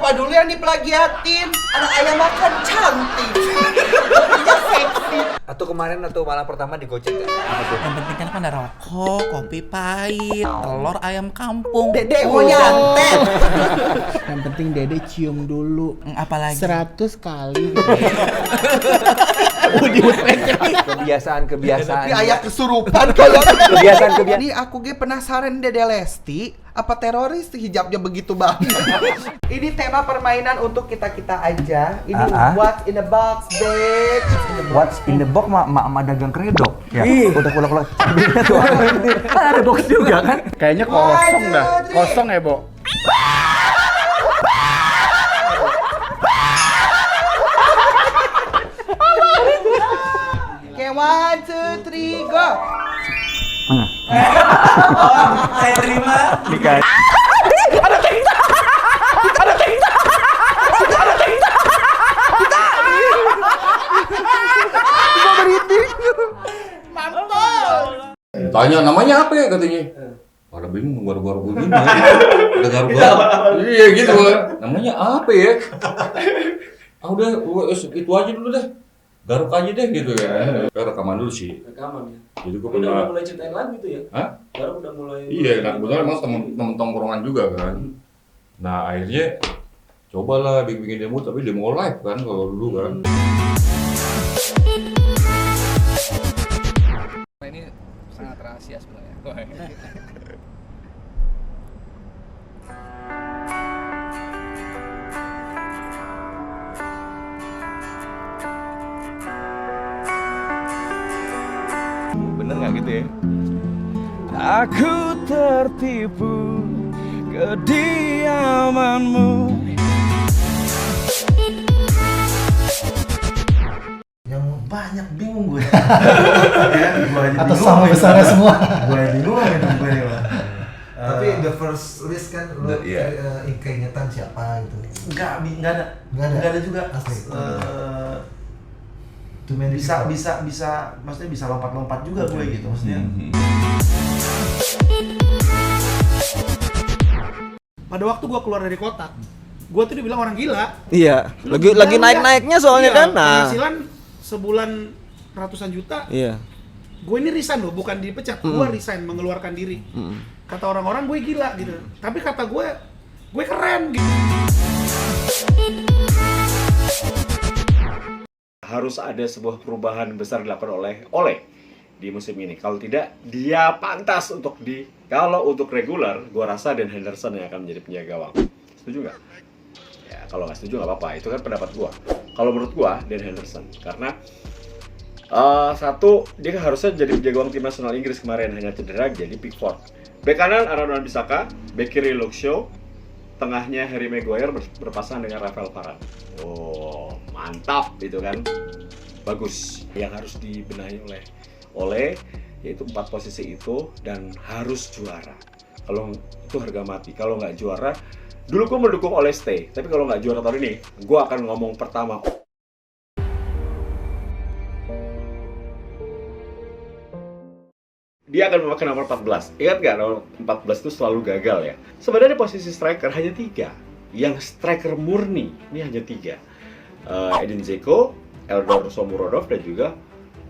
Siapa dulu yang diplagiatin? Anak ayam makan cantik. Kopinya seksi. Atau kemarin atau malam pertama di Gojek kan? Yang penting kan ada rokok, kopi pahit, telur ayam kampung. Dedek mau nyantet. Yang penting Dede cium dulu. Apalagi 100 kali. Kebiasaan. Ini ayah kesurupan kalau Kebiasaan. Ini aku ge penasaran Dede Lesti, apa teroris hijabnya begitu banget. Ini tema permainan untuk kita-kita aja. Ini what's in the box, bitch. What's in the box mak dagang kredok. Ya, udah. Kan ada box juga kan? Kayaknya kosong dah. Kosong ya, Bo? Oke, 1, 2, 3, go. saya terima. Dikasih. Tanya namanya apa ya katanya? Pada bingung baru-baru begini. Ada garuk-garuk. Iya gitu kan. Namanya apa ya? Ah udah itu aja dulu deh. Garuk aja deh gitu ya. Rekaman dulu sih. Rekaman ya. Jadi gua Udah pernah. mulai ceritain lagu tuh ya? Hah? Baru udah mulai. Iya, nah kebetulan emang temen tongkrongan juga kan. Nah akhirnya cobalah bikin demo tapi demo live kan kalau dulu kan. Ini sangat rahasia sebenarnya. Bener nggak gitu ya? Aku tertipu kediamanmu. Yang banyak bingung gue. Atau sama besarnya semua. Gue bingung gitu gue nih, Pak. Tapi the first list kan lo keingetan siapa gitu? Enggak ada. Nggak ada? Enggak ada juga. Asli. Too many Bisa people. maksudnya bisa lompat-lompat juga gue gitu maksudnya. Pada waktu gua keluar dari kotak, gua tuh dibilang orang gila. Iya. Lu Lagi gila naik-naiknya soalnya Iya, kan. Nah. Penghasilan sebulan ratusan juta. Iya. Gue ini resign loh, bukan dipecat. Gue resign, mengeluarkan diri. Kata orang-orang gue gila gitu. Tapi kata gue keren gitu. Harus ada sebuah perubahan besar dilakukan oleh di musim ini. Kalau tidak, dia pantas untuk kalau untuk regular, gua rasa Dan Henderson yang akan menjadi penjaga gawang. Setuju nggak? Ya, kalau nggak setuju nggak apa-apa. Itu kan pendapat gua. Kalau menurut gua, Dan Henderson, karena satu, dia harusnya jadi penjaga gawang tim nasional Inggris kemarin, hanya cedera jadi Pickford. Bek kanan Aaron Wan-Bissaka, bek kiri Luke Shaw, tengahnya Harry Maguire berpasangan dengan Rafael Varane. Oh, mantap itu kan. Bagus. Yang harus dibenahi oleh yaitu 4 posisi itu dan harus juara. Kalau itu harga mati. Kalau nggak juara, dulu gue mendukung Ole stay. Tapi kalau nggak juara tahun ini, gue akan ngomong pertama. Dia akan memakai nomor 14. Ingat nggak nomor 14 itu selalu gagal ya? Sebenarnya posisi striker hanya 3. Yang striker murni ini hanya 3. Edin Dzeko, Eldor Shomurodov dan juga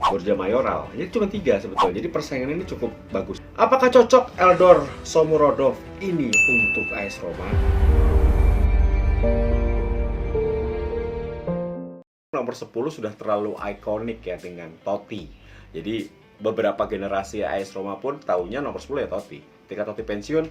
Borja Mayoral. Jadi cuma 3 sebetulnya. Jadi persaingan ini cukup bagus. Apakah cocok Eldor Shomurodov ini untuk AS Roma? Nomor 10 sudah terlalu ikonik ya dengan Totti. Jadi beberapa generasi AS Roma pun taunya nomor 10 ya Totti. Ketika Totti pensiun,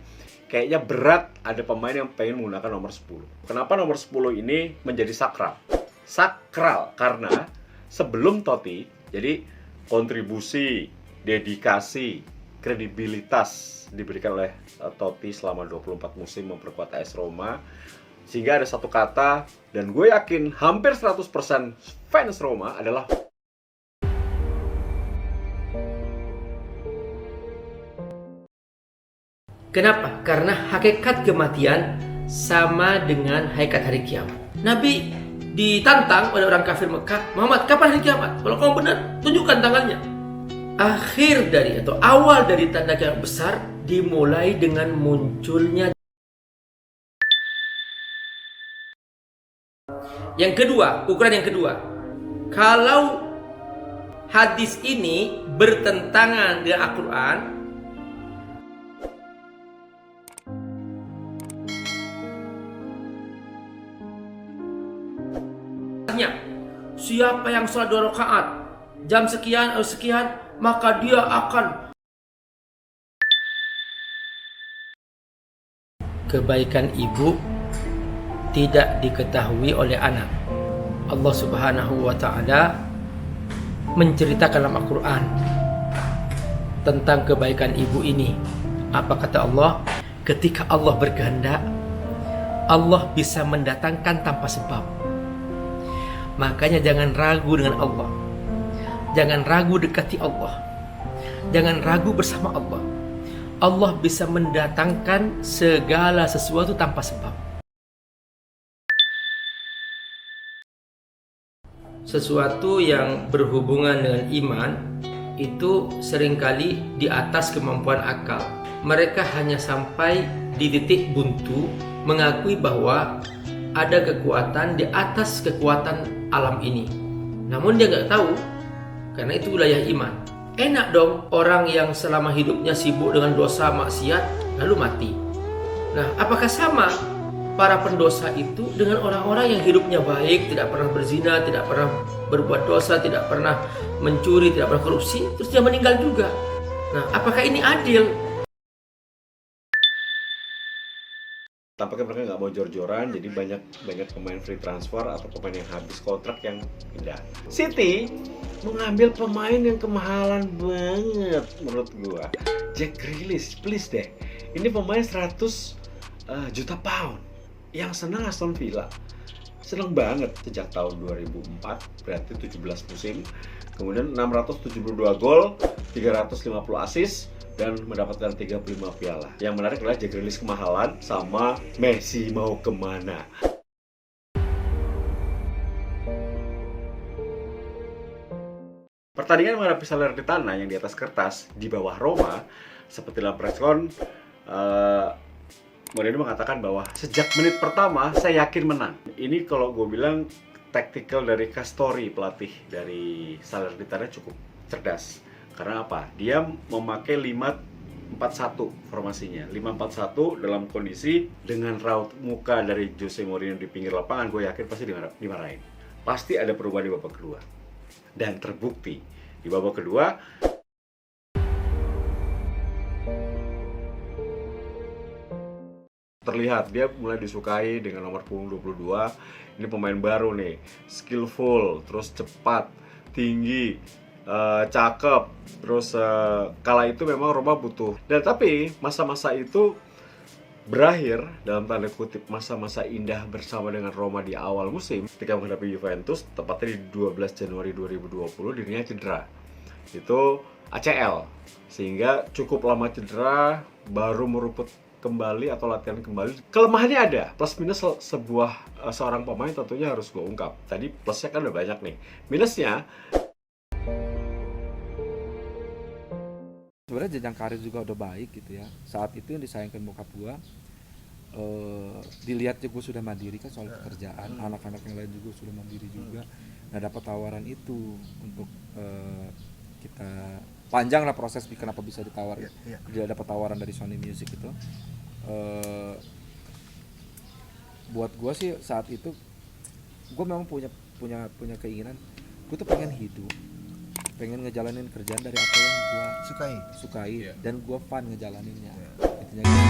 kayaknya berat ada pemain yang pengen menggunakan nomor 10. Kenapa nomor 10 ini menjadi sakral? Sakral karena sebelum Totti, jadi kontribusi, dedikasi, kredibilitas diberikan oleh Totti selama 24 musim memperkuat AS Roma. Sehingga ada satu kata, dan gue yakin hampir 100% fans Roma adalah Kenapa? Karena hakikat kematian sama dengan hakikat hari kiamat. Nabi ditantang oleh orang kafir Mekah, Muhammad, kapan hari kiamat? Kalau kamu benar, tunjukkan tanggalnya. Akhir dari atau awal dari tanda kiamat besar dimulai dengan munculnya Yang kedua, ukuran yang kedua, kalau hadis ini bertentangan dengan Al-Quran, siapa yang sholat 2 rakaat jam sekian atau sekian, maka dia akan kebaikan ibu tidak diketahui oleh anak. Allah Subhanahu wa ta'ala menceritakan dalam Al-Quran tentang kebaikan ibu ini. Apa kata Allah? Ketika Allah berkehendak, Allah bisa mendatangkan tanpa sebab. Makanya jangan ragu dengan Allah. Jangan ragu dekati Allah. Jangan ragu bersama Allah. Allah bisa mendatangkan segala sesuatu tanpa sebab. Sesuatu yang berhubungan dengan iman itu seringkali di atas kemampuan akal. Mereka hanya sampai di titik buntu mengakui bahwa ada kekuatan di atas kekuatan alam ini. Namun dia nggak tahu, karena itu wilayah iman. Enak dong orang yang selama hidupnya sibuk dengan dosa maksiat lalu mati. Nah, apakah sama para pendosa itu dengan orang-orang yang hidupnya baik, tidak pernah berzina, tidak pernah berbuat dosa, tidak pernah mencuri, tidak pernah korupsi, terus dia meninggal juga? Nah, apakah ini adil? Tampaknya mereka nggak mau jor-joran, jadi banyak pemain free transfer atau pemain yang habis kontrak yang pindah. City mengambil pemain yang kemahalan banget menurut gua. Jack Grealish, please deh. Ini pemain 100 juta pound. Yang senang Aston Villa. Senang banget sejak tahun 2004, berarti 17 musim. Kemudian 672 gol, 350 assist, dan mendapatkan 35 piala. Yang menarik adalah Jack Grealish kemahalan sama Messi mau kemana. Pertandingan menghadapi Salernitana yang di atas kertas di bawah Roma, seperti dalam preskon, Mourinho mengatakan bahwa sejak menit pertama saya yakin menang. Ini kalau gue bilang tactical dari Castori, pelatih dari Salernitana, cukup cerdas. Karena apa? Dia memakai 5-4-1 formasinya. 5-4-1 dalam kondisi dengan raut muka dari Jose Mourinho di pinggir lapangan, gue yakin pasti dimarahin. Pasti ada perubahan di babak kedua. Dan terbukti di babak kedua terlihat dia mulai disukai dengan nomor punggung 22. Ini pemain baru nih, skillful, terus cepat, tinggi, cakep, terus kala itu memang Roma butuh. Dan tapi masa-masa itu berakhir, dalam tanda kutip masa-masa indah bersama dengan Roma di awal musim ketika menghadapi Juventus, tepatnya di 12 Januari 2020 dirinya cedera. Itu ACL, sehingga cukup lama cedera, baru meruput kembali atau latihan kembali. Kelemahannya ada, plus minus seorang pemain tentunya harus gue ungkap. Tadi plusnya kan udah banyak nih, minusnya sebenarnya jenjang karir juga udah baik gitu ya. Saat itu yang disayangkan bokap gua, dilihatnya gue sudah mandiri kan soal pekerjaan, anak-anak yang lain juga sudah mandiri juga. Nah, dapat tawaran itu untuk kita panjang lah proses kenapa bisa ditawar. Dia dapat tawaran dari Sony Music itu. Buat gue sih saat itu gue memang punya keinginan, gue tuh pengen hidup, pengen ngejalanin kerjaan dari apa yang gue sukai dan gue fun ngejalaninnya. Intinya gitu.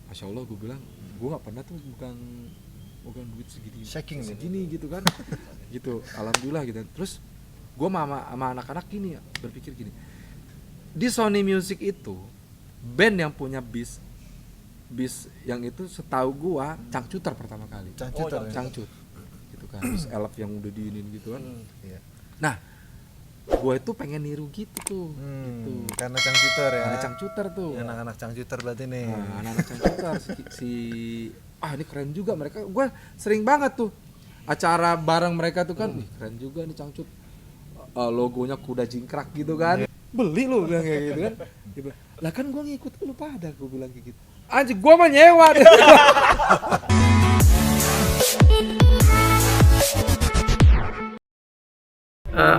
Masya Allah, gue bilang gue nggak pernah tuh bukan duit segini gitu kan. Gitu, alhamdulillah gitu. Terus gue sama anak-anak gini ya, berpikir gini, di Sony Music itu band yang punya bis yang itu setahu gue Cangcuter pertama kali. Cangcut gitu kan, terus Elf yang udah diinin gitu kan. Nah, gue itu pengen niru gitu tuh. Gitu. Karena Cangcuter ya. Karena Cangcuter tuh. Anak-anak Cangcuter berarti nih. Nah, anak-anak Cangcuter ini keren juga mereka. Gue sering banget tuh acara bareng mereka tuh kan, keren juga nih Cangcut. Logonya kuda jingkrak gitu kan. Beli lu bilang kayak gitu kan. Lah kan gue ngikut lu pada, gue bilang kayak gitu. Anjing gua mah nyewa.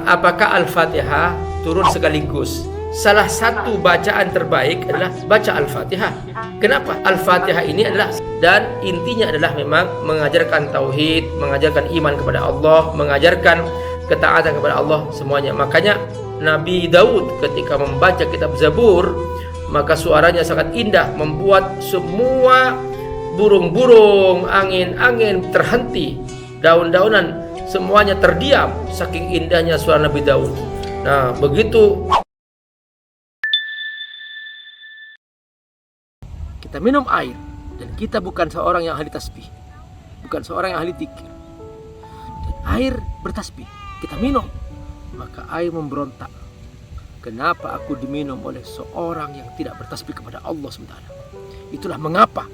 Apakah Al-Fatihah turun sekaligus? Salah satu bacaan terbaik adalah baca Al-Fatihah. Kenapa? Al-Fatihah ini adalah, dan intinya adalah memang mengajarkan tauhid, mengajarkan iman kepada Allah, mengajarkan ketaatan kepada Allah semuanya. Makanya Nabi Daud ketika membaca kitab Zabur, maka suaranya sangat indah, membuat semua burung-burung, angin-angin terhenti, daun-daunan semuanya terdiam saking indahnya suara Nabi Daud. Nah, begitu kita minum air dan kita bukan seorang yang ahli tasbih, bukan seorang yang ahli zikir, dan air bertasbih, kita minum, maka air memberontak. Kenapa aku diminum oleh seorang yang tidak bertasbih kepada Allah SWT? Itulah mengapa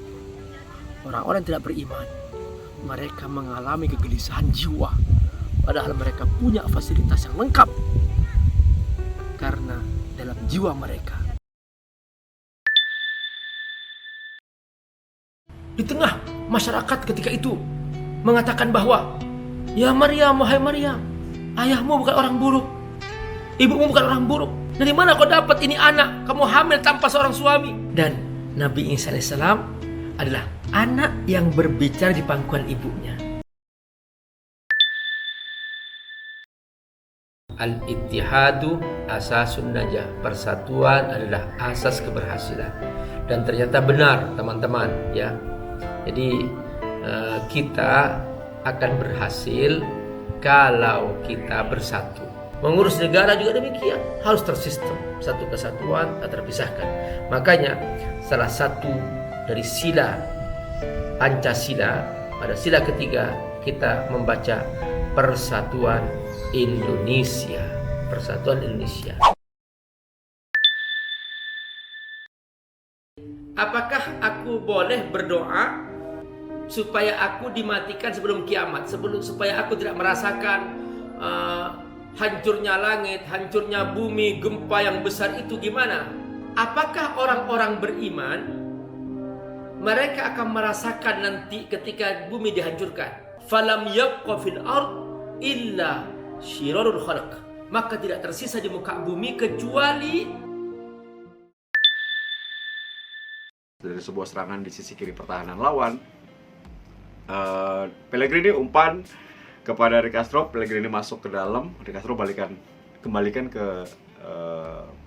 orang-orang yang tidak beriman, mereka mengalami kegelisahan jiwa, padahal mereka punya fasilitas yang lengkap. Karena dalam jiwa mereka, di tengah masyarakat ketika itu mengatakan bahwa, ya Maryam, wahai Maryam, ayahmu bukan orang buruk, ibumu bukan orang buruk. Dari mana kau dapat ini anak? Kamu hamil tanpa seorang suami. Dan Nabi Isa alaihissalam adalah anak yang berbicara di pangkuan ibunya. Al-ittihadu asasun najah. Persatuan adalah asas keberhasilan. Dan ternyata benar, teman-teman, ya. Jadi kita akan berhasil kalau kita bersatu. Mengurus negara juga demikian, harus tersistem, satu kesatuan tak terpisahkan. Makanya salah satu dari sila Pancasila, pada sila ketiga kita membaca Persatuan Indonesia. Persatuan Indonesia. Apakah aku boleh berdoa supaya aku dimatikan sebelum kiamat, supaya aku tidak merasakan hancurnya langit, hancurnya bumi, gempa yang besar itu gimana? Apakah orang-orang beriman mereka akan merasakan nanti ketika bumi dihancurkan? Falam yabqa fil ard illa syirarul khalq. Maka tidak tersisa di muka bumi kecuali dari sebuah serangan di sisi kiri pertahanan lawan. Pellegrini umpan kepada De Castro, Pellegrini masuk ke dalam, De Castro kembalikan ke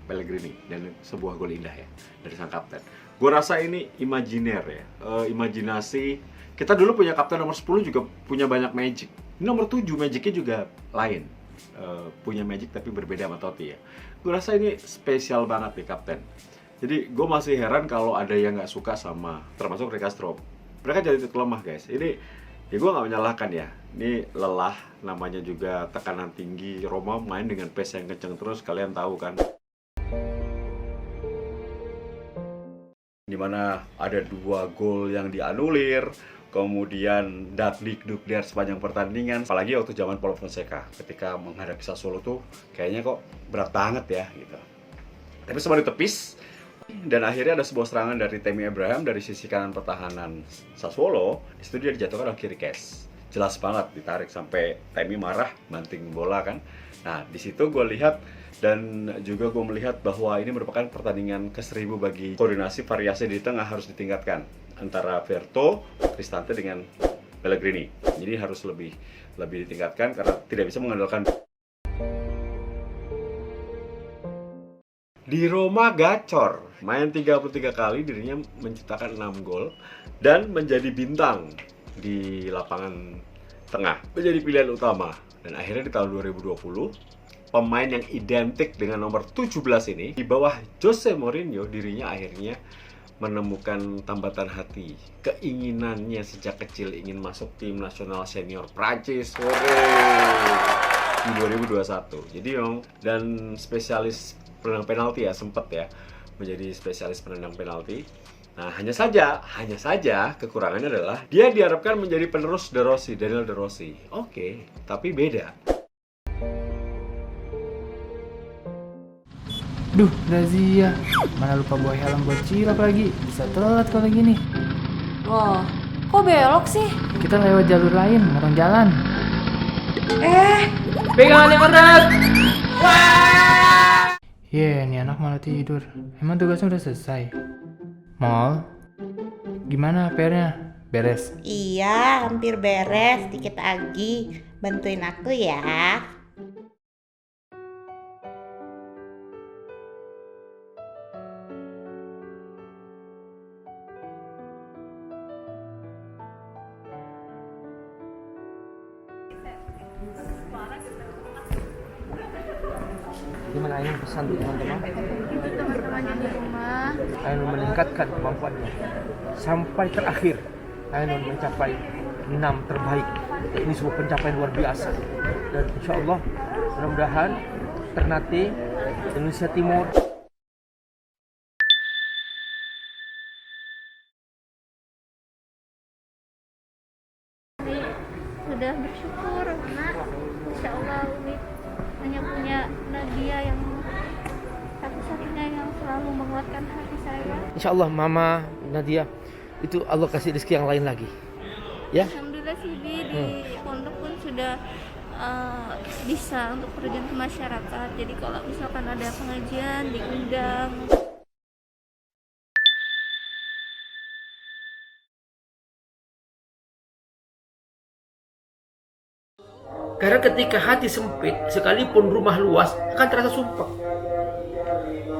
Pellegrini, dan sebuah gol indah ya dari sang kapten. Gue rasa ini imajiner ya, imajinasi. Kita dulu punya kapten nomor 10 juga punya banyak magic. Ini nomor 7 magicnya juga lain, punya magic tapi berbeda sama Totti ya. Gue rasa ini spesial banget nih kapten. Jadi gue masih heran kalau ada yang nggak suka sama, termasuk De Castro. Mereka jadi titik lemah guys. Ini ya gue nggak menyalahkan ya, ini lelah, namanya juga tekanan tinggi. Roma main dengan pace yang kenceng terus, kalian tahu kan. Dimana ada 2 gol yang dianulir, kemudian dakdikduk sepanjang pertandingan. Apalagi waktu zaman Paulo Fonseca, ketika menghadapi Sassuolo tuh kayaknya kok berat banget ya gitu. Tapi semua ditepis. Dan akhirnya ada sebuah serangan dari Tammy Abraham dari sisi kanan pertahanan Sassuolo. Di situ dia dijatuhkan oleh Kirikes. Jelas banget ditarik sampai Tammy marah, banting bola kan. Nah, di situ gue lihat, dan juga gue melihat bahwa ini merupakan pertandingan ke-1000 bagi koordinasi variasi di tengah harus ditingkatkan antara Verto, Cristante dengan Pellegrini. Jadi harus lebih ditingkatkan karena tidak bisa mengandalkan. Di Roma gacor, main 33 kali, dirinya menciptakan 6 gol dan menjadi bintang di lapangan tengah, menjadi pilihan utama. Dan akhirnya di tahun 2020, pemain yang identik dengan nomor 17 ini, di bawah Jose Mourinho, dirinya akhirnya menemukan tambatan hati, keinginannya sejak kecil ingin masuk tim nasional senior Prancis di 2021. Jadi dan spesialis penendang penalti ya, sempat ya menjadi spesialis penendang penalti. Nah, hanya saja kekurangannya adalah dia diharapkan menjadi penerus De Rossi, Daniel De Rossi. Oke, tapi beda. Aduh, razia. Mana lupa bawa helm buat cilok lagi. Bisa telat kalau gini. Loh, kok belok sih? Kita lewat jalur lain, orang jalan. Pegangan yang erat. Ini anak malah tidur. Emang tugasnya udah selesai? Mall? Gimana PR-nya? Beres? Iya, hampir beres. Dikit lagi. Bantuin aku ya. Gimana ini pesan untuk teman-teman? Teman-teman di rumah. Ainun meningkatkan kemampuannya sampai terakhir. Ainun mencapai 6 terbaik. Ini sebuah pencapaian luar biasa. Dan insya Allah mudah-mudahan Ternate Indonesia Timur Sudah bersyukur karena insya Allah Umi hanya punya Nadia yang satu-satunya yang selalu menguatkan hati saya. insya Allah Mama Nadia itu Allah kasih rezeki yang lain lagi. Ya. Alhamdulillah sih Bi, di pondok pun sudah bisa untuk terjun ke masyarakat. Jadi kalau misalkan ada pengajian diundang. Karena ketika hati sempit, sekalipun rumah luas akan terasa sumpek.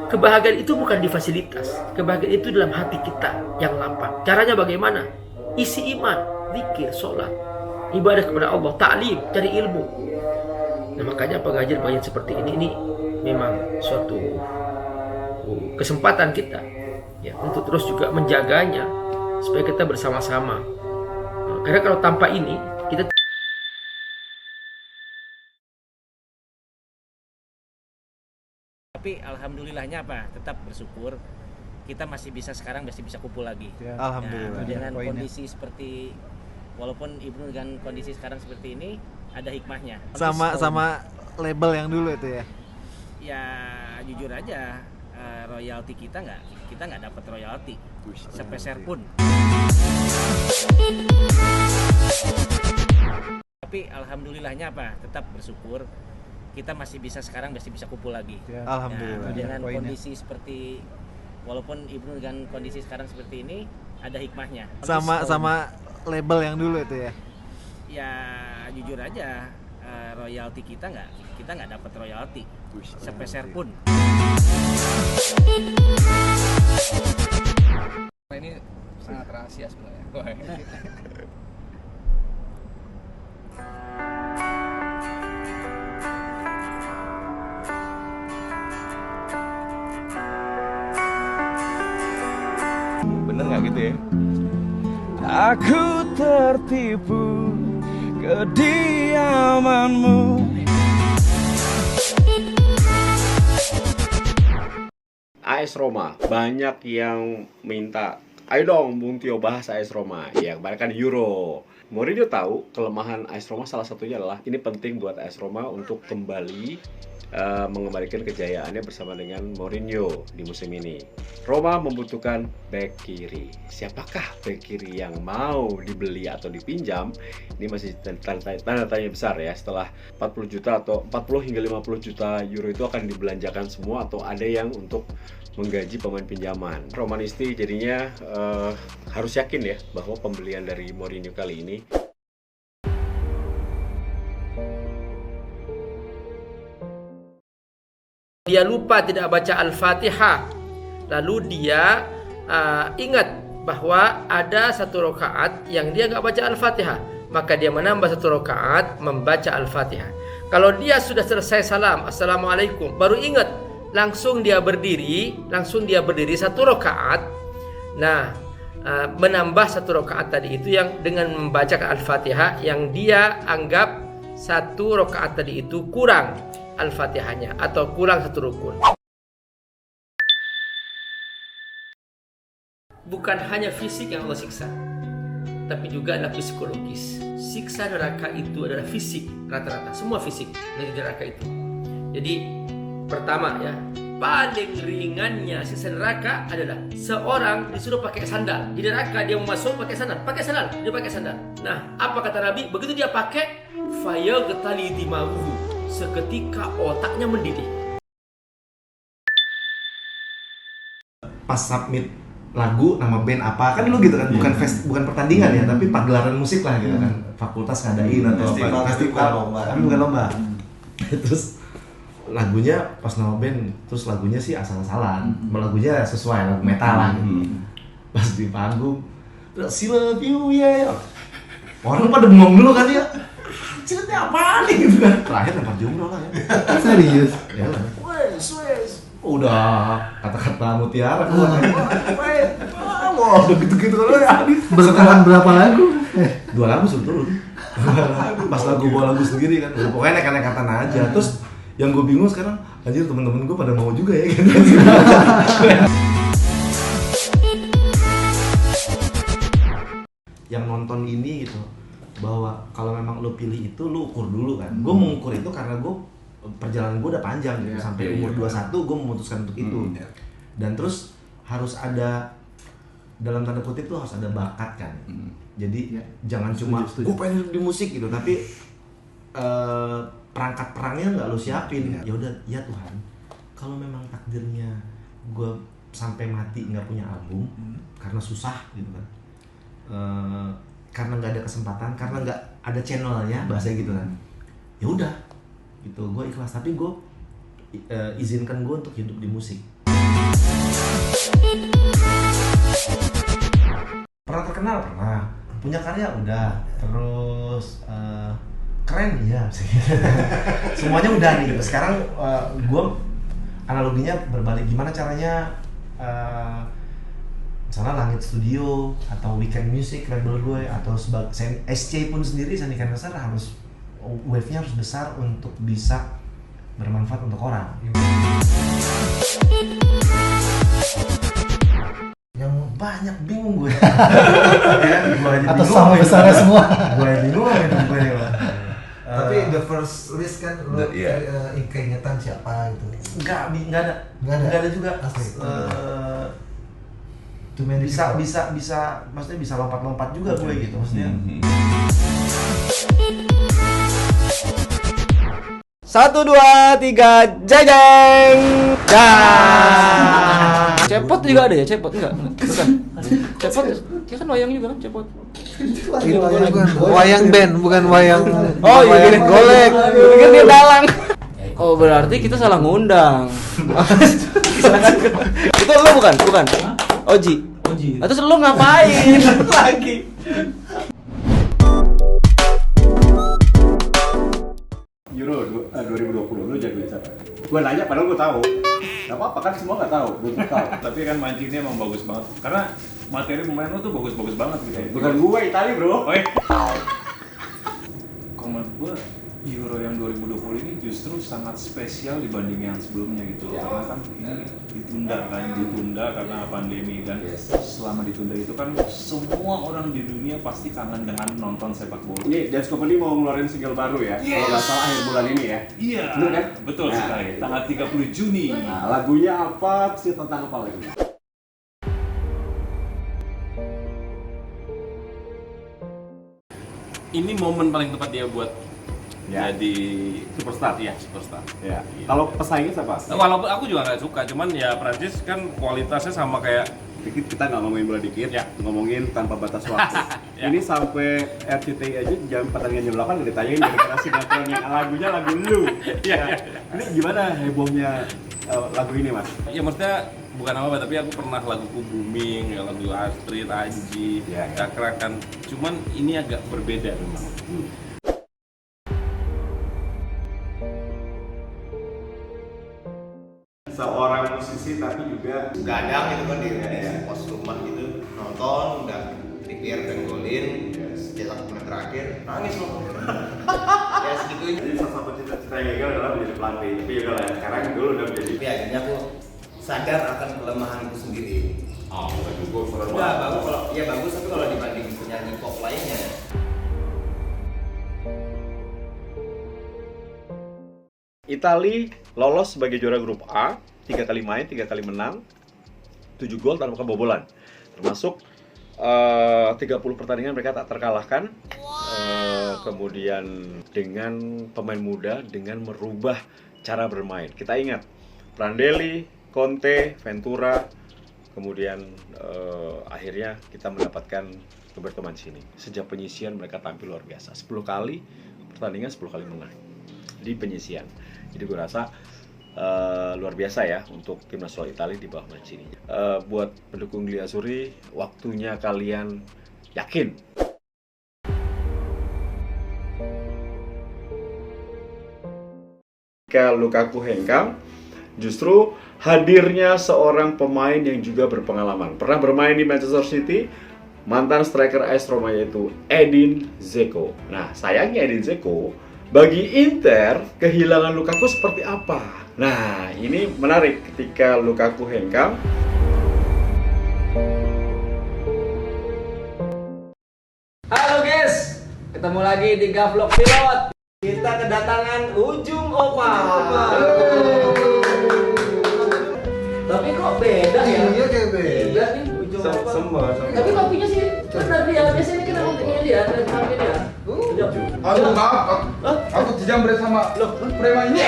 Kebahagiaan itu bukan di fasilitas. Kebahagiaan itu dalam hati kita yang lapang. Caranya bagaimana? Isi iman, zikir, sholat, ibadah kepada Allah, ta'lim, cari ilmu. Nah, makanya pengajian-pengajian seperti ini memang suatu kesempatan kita ya untuk terus juga menjaganya supaya kita bersama-sama. Karena kalau tanpa ini kita tapi alhamdulillahnya apa? Tetap bersyukur kita masih bisa kumpul lagi. Alhamdulillah. Nah, dengan kondisi seperti walaupun Ibnu dengan kondisi sekarang seperti ini ada hikmahnya. Sama label yang dulu itu ya. Ya jujur aja royalti kita nggak dapat royalti sepeser pun. Tapi alhamdulillahnya apa? Tetap bersyukur kita masih bisa kumpul lagi. Alhamdulillah. Nah, dengan kondisi seperti walaupun Ibnu dengan kondisi sekarang seperti ini ada hikmahnya. Sama label yang dulu itu ya. Ya jujur aja royalti kita nggak dapat royalti sepeser pun. Ini sangat rahasia sebenarnya. Bener nggak gitu ya? Aku tertipu kediamanmu. AS Roma, banyak yang minta, ayo dong Bung Tio bahas AS Roma. Ya kemarin kan Euro. Mourinho tahu kelemahan AS Roma salah satunya adalah ini penting buat AS Roma untuk kembali mengembalikan kejayaannya bersama dengan Mourinho di musim ini. Roma membutuhkan bek kiri. Siapakah bek kiri yang mau dibeli atau dipinjam? Ini masih tanda tanya besar ya. Setelah 40 juta atau 40 hingga 50 juta euro itu akan dibelanjakan semua atau ada yang untuk menggaji pemain pinjaman. Romanisti jadinya harus yakin ya bahwa pembelian dari Mourinho kali ini dia lupa tidak baca Al-Fatihah, lalu dia ingat bahwa ada satu rakaat yang dia nggak baca Al-Fatihah, maka dia menambah satu rakaat membaca Al-Fatihah. Kalau dia sudah selesai salam, Assalamualaikum, baru ingat, langsung dia berdiri satu rakaat. Nah, menambah satu rakaat tadi itu yang dengan membaca Al-Fatihah yang dia anggap satu rakaat tadi itu kurang Al-Fatihahnya atau kurang satu rukun. Bukan hanya fisik yang Allah siksa, tapi juga adalah psikologis. Siksa neraka itu adalah fisik rata-rata, semua fisik dari neraka itu. Jadi pertama ya, paling ringannya siksa neraka adalah seorang disuruh pakai sandal. Di neraka dia mau masuk pakai sandal, dia pakai sandal. Nah, apa kata Nabi? Begitu dia pakai, fayaghtali dimaguhu, seketika otaknya mendidih. Pas submit lagu nama band apa kan dulu gitu kan, bukan pertandingan ya, tapi pagelaran musik lah gitu kan, fakultas ngadain atau festival, tapi bukan lomba. Terus lagunya pas nama band, terus lagunya sih asal-asalan, lagunya sesuai lagu metal lah gitu. Pas di panggung, "I love you yeah," orang pada bengong dulu kan ya, ceritanya apaan nih gitu kan. Terakhir lempar jumroh lah ya. Serius? Ya lah. Wes. Udah kata-kata mutiara keluar. Wah, udah gitu-gitu kan. Bertahan berapa lagu? 2 lagu sebetulnya. Pas lagu bawa lagu sendiri kan. Pokoknya naik-naikatan aja. Terus yang gue bingung sekarang, anjir temen-temen gue pada mau juga ya gitu. Yang nonton ini gitu, bahwa kalau memang lo pilih itu, lo ukur dulu kan. Gue mengukur itu karena gue perjalanan gue udah panjang gitu, sampai umur 21 gue memutuskan untuk itu. Dan terus harus ada, dalam tanda kutip tuh harus ada bakat kan. Jadi jangan cuma gue pengen di musik gitu, tapi perangkat perangnya nggak lo siapin. Ya udah, ya Tuhan, kalau memang takdirnya gue sampai mati nggak punya album karena susah gitu kan, karena nggak ada kesempatan, karena nggak ada channelnya, bahasa gitu kan, ya udah gitu, gue ikhlas. Tapi gue izinkan gue untuk hidup di musik. Pernah terkenal, pernah. Punya karya udah, terus keren ya. Semuanya udah nih. Sekarang gue analoginya berbalik, gimana caranya misalnya Langit Studio atau Weekend Music label gue, atau SC pun sendiri, Sandy Canvasser, harus wave-nya harus besar untuk bisa bermanfaat untuk orang. Yang banyak bingung gue. Atau sama besarnya semua. Gue bingung hidup gue nih, Pak. Tapi the first list kan lo keingetan siapa gitu? Enggak ada juga. Bisa maksudnya bisa lompat-lompat juga gue gitu maksudnya. 1, 2, 3, jajeng! Dah. Cepot juga ada ya? Cepot enggak? Bukan. Cepot, dia kan wayang juga kan cepot. Wayang band, bukan wayang. Oh iya, golek. Pikir dia dalang. Oh berarti kita salah ngundang. Itu lo bukan? Oji. Terus lo ngapain lagi? Euro 2020 lu jagoin siapa? Gue nanya padahal gue tahu. Gak apa-apa kan, semua gak tahu, gue tahu. Tapi kan mancinnya emang bagus banget. Karena materi pemain lu tuh bagus-bagus banget gitu. Bukan gue, Itali bro. Oh, Komen gue, Euro yang 2020 ini justru sangat spesial dibanding yang sebelumnya gitu. Karena kan ini ditunda karena pandemi kan. Selama ditunda itu kan semua orang di dunia pasti kangen dengan nonton sepak bola. Ini Dance Company mau ngeluarin single baru ya? Kalau nggak salah akhir bulan ini ya? Iya. Bener kan? Betul sekali. Tanggal 30 Juni. Nah, lagunya apa? Sih tentang apa lagi? Ini momen paling tepat dia buat jadi superstar. Iya, superstar. Ya. Kalau pesaingnya siapa? Walaupun aku juga nggak suka, cuman ya Prancis kan kualitasnya sama kayak kita nggak ngomongin bola dikit, ngomongin tanpa batas waktu. Ini sampai RCTI aja jam pertandingan jam 8 udah ditanyain gara-gara sinetron yang lagunya lagu lu. Ini gimana hebohnya lagu ini, Mas? Ya maksudnya bukan apa-apa, tapi aku pernah laguku booming, lagu Astrid, Anji, Cakra kan. Cuman ini agak berbeda memang. Seorang musisi tapi juga gadang gitu kan di pos rumah gitu, nonton udah dikir dan golin, cetak menit terakhir nangis loh. Ya segitunya. Jadi salah satu cita-cita Gagal adalah menjadi pelatih, tapi ya lah sekarang dulu udah menjadi. Tapi akhirnya aku sadar akan kelemahanku sendiri. Bagus kalau ya bagus, tapi kalau dibanding penyanyi pop lainnya. Itali lolos sebagai juara grup A, 3 kali main, 3 kali menang, 7 gol tanpa kebobolan. Termasuk 30 pertandingan mereka tak terkalahkan. Kemudian dengan pemain muda, dengan merubah cara bermain. Kita ingat Prandelli, Conte, Ventura, kemudian akhirnya kita mendapatkan Roberto Mancini. Sejak penyisian mereka tampil luar biasa. 10 kali pertandingan, 10 kali menang di penyisian. Jadi gue rasa luar biasa ya untuk tim nasional Italia di bawah Mancini. Buat pendukung Griazzurri, waktunya kalian yakin. Ketika Lukaku hengkang, justru hadirnya seorang pemain yang juga berpengalaman. Pernah bermain di Manchester City, mantan striker AS Roma yaitu Edin Dzeko. Nah, sayangnya Edin Dzeko bagi Inter kehilangan Lukaku seperti apa? Nah, ini menarik ketika Lukaku hengkang. Halo guys, ketemu lagi di Gavlog Pilot. Kita kedatangan Ujung Opa. Tapi kok beda ya? Iya kayak beda nih Ujung Opa. Sama. Tapi kopinya sih benar dia. Biasanya kita kopinya dia, dari kopi dia. Aduh maaf, aku dijamret sama preman ini.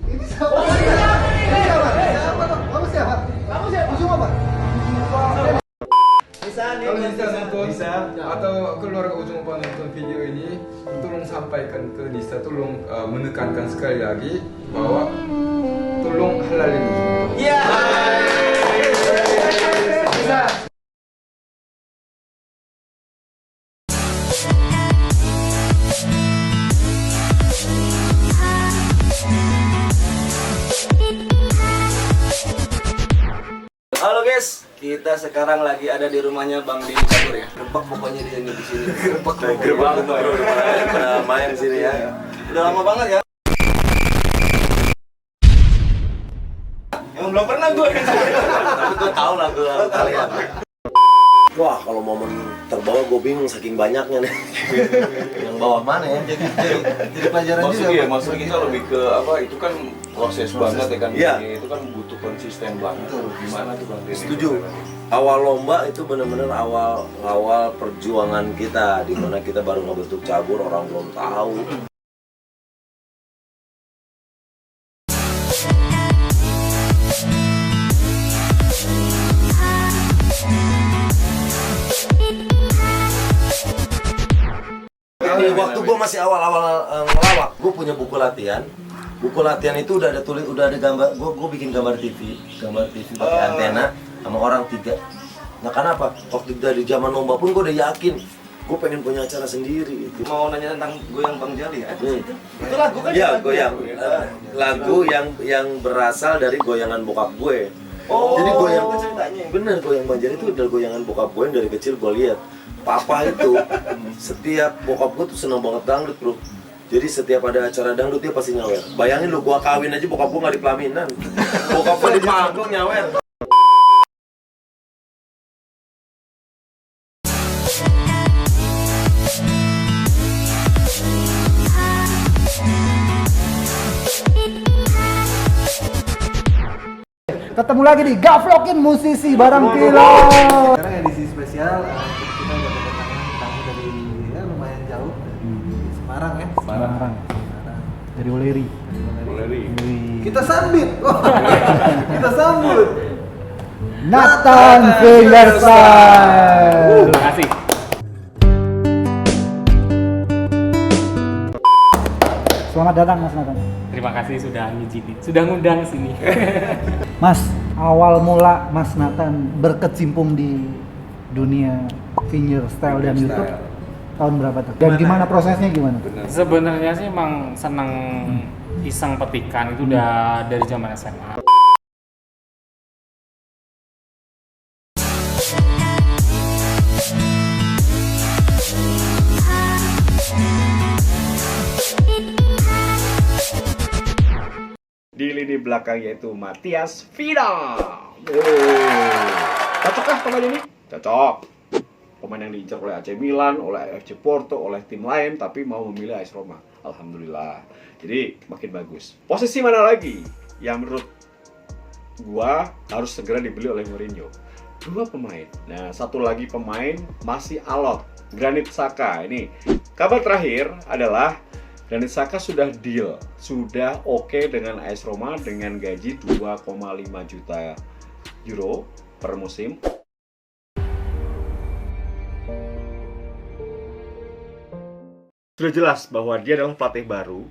Ini siapa? Siapa? Kamu siapa? Ujung apa? Kalau Nisa nonton atau keluarga Ujung Opa nonton video ini, tolong sampaikan ke Nisa, tolong menekankan sekali lagi bahwa tolong halalin Ujung Opa. Iya. Nisa. Halo guys, kita sekarang lagi ada di rumahnya Bang Dini Catur ya. Gerbek pokoknya dia di sini. Gerbek udah main sini ya. Udah lama banget ya. Emang belum pernah gue. Tapi gue tahu lah gue kalian. Wah, kalau momen terbawa gue bingung saking banyaknya nih. Yang bawah mana ya? Jadi pelajaran juga. Iya, maksud kita lebih ke apa? Itu kan proses banget ya kan. Iya. Itu kan butuh konsisten banget. Gimana tuh Bang Denny? Setuju. Awal lomba itu benar-benar awal perjuangan kita, di mana kita baru ngebentuk cabur, orang belum tahu. Waktu gue masih awal-awal ngelawak, gue punya buku latihan. Buku latihan itu udah ada gambar. Gue bikin gambar TV pakai antena sama orang 3. Nah, kenapa? Waktu dari zaman lomba pun gue udah yakin gue pengen punya acara sendiri. Mau nanya tentang goyang Bang Jali ya? Itu lagu kan? Iya, goyang. Lagu yang berasal dari goyangan bokap gue. Jadi goyang ceritanya. Bener, goyang Bang Jali itu adalah goyangan bokap gue yang dari kecil gue lihat. Papa itu setiap bokap gue tuh seneng banget dangdut bro. Jadi setiap ada acara dangdut dia pasti nyawer. Bayangin lu, gua kawin aja bokap gua gak di pelaminan. Bokap gua di panggung nyawer. Ketemu lagi di Gavlogin musisi bareng Kilo. Sekarang edisi spesial kita udah kedatangan tamu dari ya lumayan jauh dari Semarang ya. Semarang. Dari Oleri. Kita sambut. Kita sambut. Nathan Fingerstyle. Terima kasih. Selamat datang Mas Nathan. Terima kasih sudah ngizinin, sudah ngundang sini. Mas, awal mula Mas Nathan berkecimpung di dunia fingerstyle dan YouTube tahun berapa tuh? Dan gimana prosesnya gimana? Sebenarnya sih emang seneng iseng petikan itu udah dari zaman SMA. Di lini belakang yaitu Matias Vidal. Cocok kan pemain ini? Cocok. pemain yang diincar oleh AC Milan, oleh FC Porto, oleh tim lain, tapi mau memilih AS Roma. Alhamdulillah. Jadi makin bagus. Posisi mana lagi yang menurut gua harus segera dibeli oleh Mourinho? 2 pemain. Nah, satu lagi pemain masih alot, Granit Xhaka. Ini kabar terakhir adalah Granit Xhaka sudah deal, sudah oke dengan AS Roma dengan gaji 2,5 juta euro per musim. Sudah jelas bahwa dia adalah pelatih baru,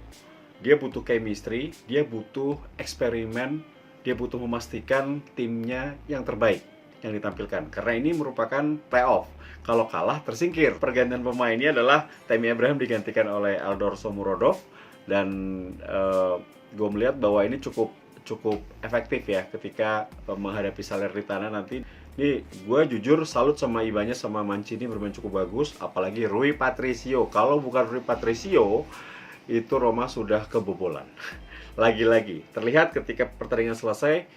dia butuh chemistry, dia butuh eksperimen, dia butuh memastikan timnya yang terbaik yang ditampilkan. Karena ini merupakan playoff. Kalau kalah tersingkir. Pergantian pemainnya adalah Tammy Abraham digantikan oleh Eldor Shomurodov, dan gue melihat bahwa ini cukup efektif ya ketika menghadapi Salernitana nanti. Ini gue jujur salut sama Ibanez sama Mancini, bermain cukup bagus, apalagi Rui Patricio. Kalau bukan Rui Patricio, itu Roma sudah kebobolan. Lagi-lagi terlihat ketika pertandingan selesai,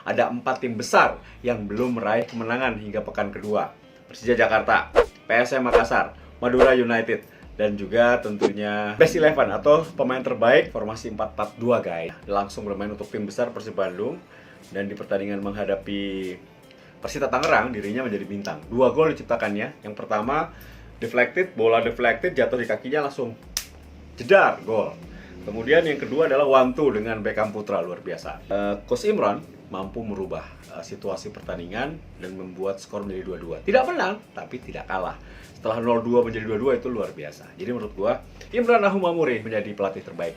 ada 4 tim besar yang belum meraih kemenangan hingga pekan kedua. Persija Jakarta, PSM Makassar, Madura United, dan juga tentunya Best 11 atau pemain terbaik formasi 4-4-2 guys. Langsung bermain untuk tim besar Persib Bandung, dan di pertandingan menghadapi Persita Tangerang dirinya menjadi bintang. 2 gol diciptakannya. Yang pertama deflected, bola deflected, jatuh di kakinya langsung jedar, gol. Kemudian yang kedua adalah 1-2 dengan Beckham Putra, luar biasa. Coach Imran mampu merubah situasi pertandingan dan membuat skor menjadi 2-2. Tidak menang, tapi tidak kalah. Setelah 0-2 menjadi 2-2 itu luar biasa. Jadi menurut gua, Imran Nahumamuri menjadi pelatih terbaik.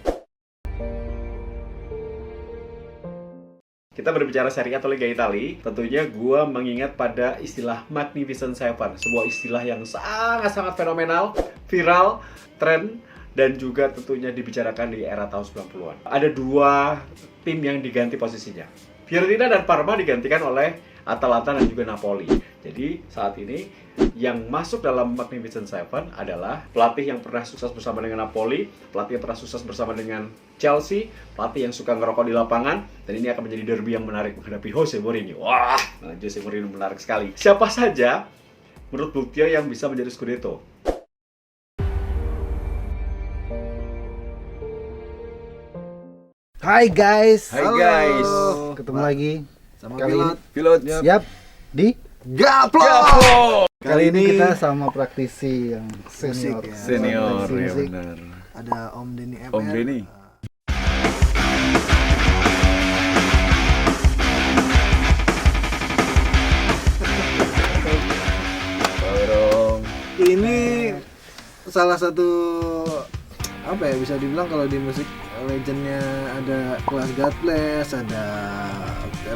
Kita berbicara Serie A atau Liga Italia, tentunya gua mengingat pada istilah Magnificent Seven, sebuah istilah yang sangat-sangat fenomenal, viral, tren, dan juga tentunya dibicarakan di era tahun 90-an. Ada 2 tim yang diganti posisinya. Fiorentina dan Parma digantikan oleh Atalanta dan juga Napoli. Jadi saat ini yang masuk dalam Magnificent Seven adalah pelatih yang pernah sukses bersama dengan Napoli, pelatih yang pernah sukses bersama dengan Chelsea, pelatih yang suka ngerokok di lapangan, dan ini akan menjadi derby yang menarik menghadapi Jose Mourinho. Wah, Jose Mourinho menarik sekali. Siapa saja menurut Bultio yang bisa menjadi Scudetto? Hai guys. Hai guys. Ketemu lagi sama Pilot. Siap di Gaplok. Kali ini kita sama praktisi yang senior. Senior ya benar. Ada Om Denny MR. Om Denny. Ini salah satu apa ya, bisa dibilang kalau di musik legendnya ada kelas God Bless, ada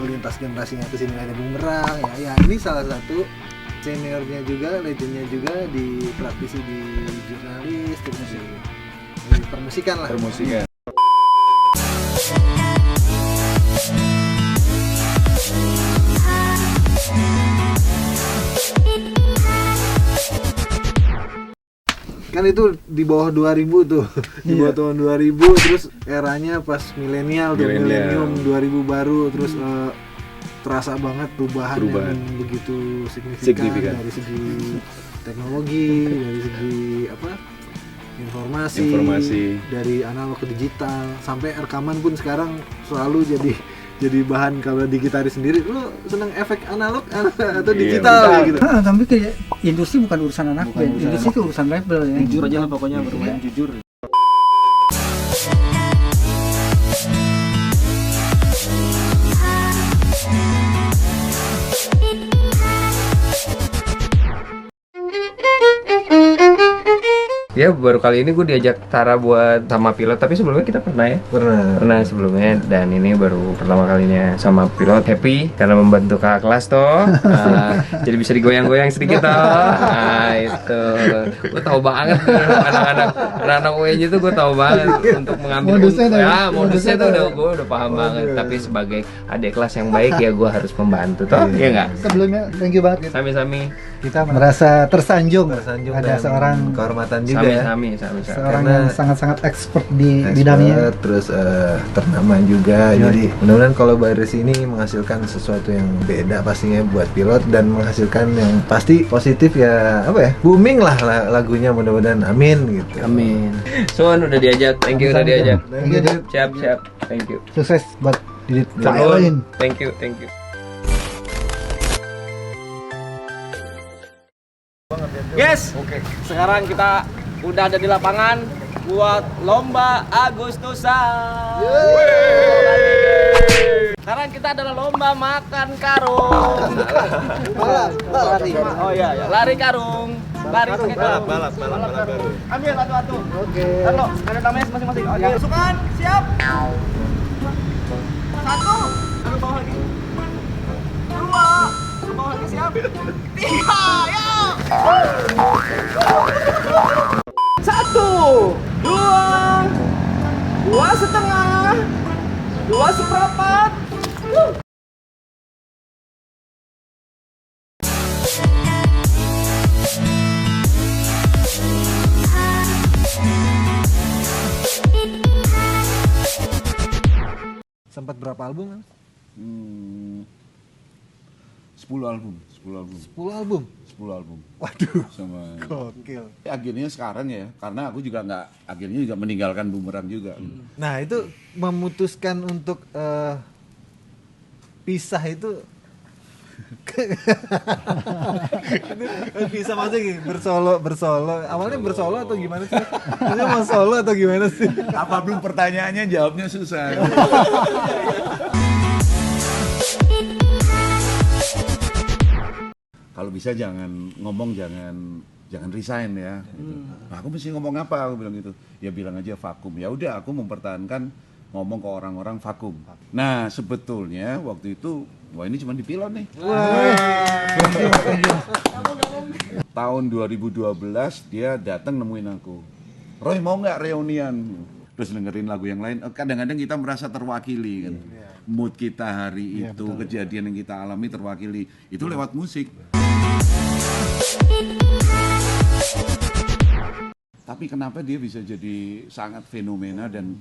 lintas generasinya kesini ada Bumerang ya. Ini salah satu seniornya juga, legendnya juga di praktisi di jurnalis, terus di permusikan lah. Permusikan. Kan itu di bawah 2000 tuh, di bawah tahun 2000, terus eranya pas milenial tuh, milenium 2000 baru, terus terasa banget perubahan yang begitu signifikan dari segi teknologi, dari segi apa, informasi, dari analog ke digital, sampai rekaman pun sekarang selalu jadi bahan kalau di gitaris sendiri. Lu seneng efek analog atau digital gitu? Tapi kayak industri bukan urusan anak band, industri itu urusan label ya. Jujur aja lah pokoknya, bermain jujur. Ya baru kali ini gue diajak Tara buat sama Pilot, tapi sebelumnya kita pernah ya? Pernah sebelumnya, dan ini baru pertama kalinya sama Pilot. Happy karena membantu kakak kelas toh. Jadi bisa digoyang-goyang sedikit toh. Nah itu, gue tahu banget anak-anak UNJ itu gue tahu banget untuk mengambil modusnya tuh gue udah paham banget. Tapi sebagai adik kelas yang baik ya gue harus membantu toh, iya nggak? Sebelumnya thank you banget. Sami-sami. Kita merasa tersanjung ada seorang kehormatan juga ya. Sami. Seorang Karena yang sangat-sangat expert di bidangnya. Terus ternama juga. Jadi mudah-mudahan kolaborasi ini menghasilkan sesuatu yang beda pastinya buat pilot dan menghasilkan yang pasti positif ya, apa ya, booming lah lagunya, mudah-mudahan, amin gitu. Amin. Son udah diajak, thank you udah diajak. Thank you, Dit. Siap, thank you. Sukses buat Didit Son, lain. thank you. Yes, sekarang kita udah ada di lapangan buat lomba Agustusan. Sekarang kita adalah lomba makan karung. Lari. Oh iya, lari karung. Lari pakai karung. Balap karung. Ambil satu-satu. Oke. Taruh, ada namanya masing-masing. Oke, masukkan. Siap. 1. Taruh bawah lagi. 2. Bawah lagi, siap. 3. Ya. 1, 2, 2,5, 2,4. Sempat berapa album? 10 album. 10 album? 10 album. Waduh, sama gokil. Akhirnya sekarang ya, karena aku juga akhirnya juga meninggalkan Bumerang juga. Nah, itu memutuskan untuk pisah itu bisa maksudnya gini, bersolo. Awalnya bersolo atau gimana sih? Maksudnya mau solo atau gimana sih? Apa belum pertanyaannya jawabnya susah. Kalau bisa jangan resign ya. Nah, aku mesti ngomong apa? Aku bilang gitu. Ya bilang aja vakum. Ya udah, aku mempertahankan ngomong ke orang-orang vakum. Nah, sebetulnya waktu itu, wah ini cuma di pilot nih. Tahun 2012 dia datang nemuin aku. Roy mau nggak reunian? Terus dengerin lagu yang lain. Kadang-kadang kita merasa terwakili kan. Mood kita hari itu, kejadian yang kita alami terwakili. Itu lewat musik. Tapi kenapa dia bisa jadi sangat fenomena dan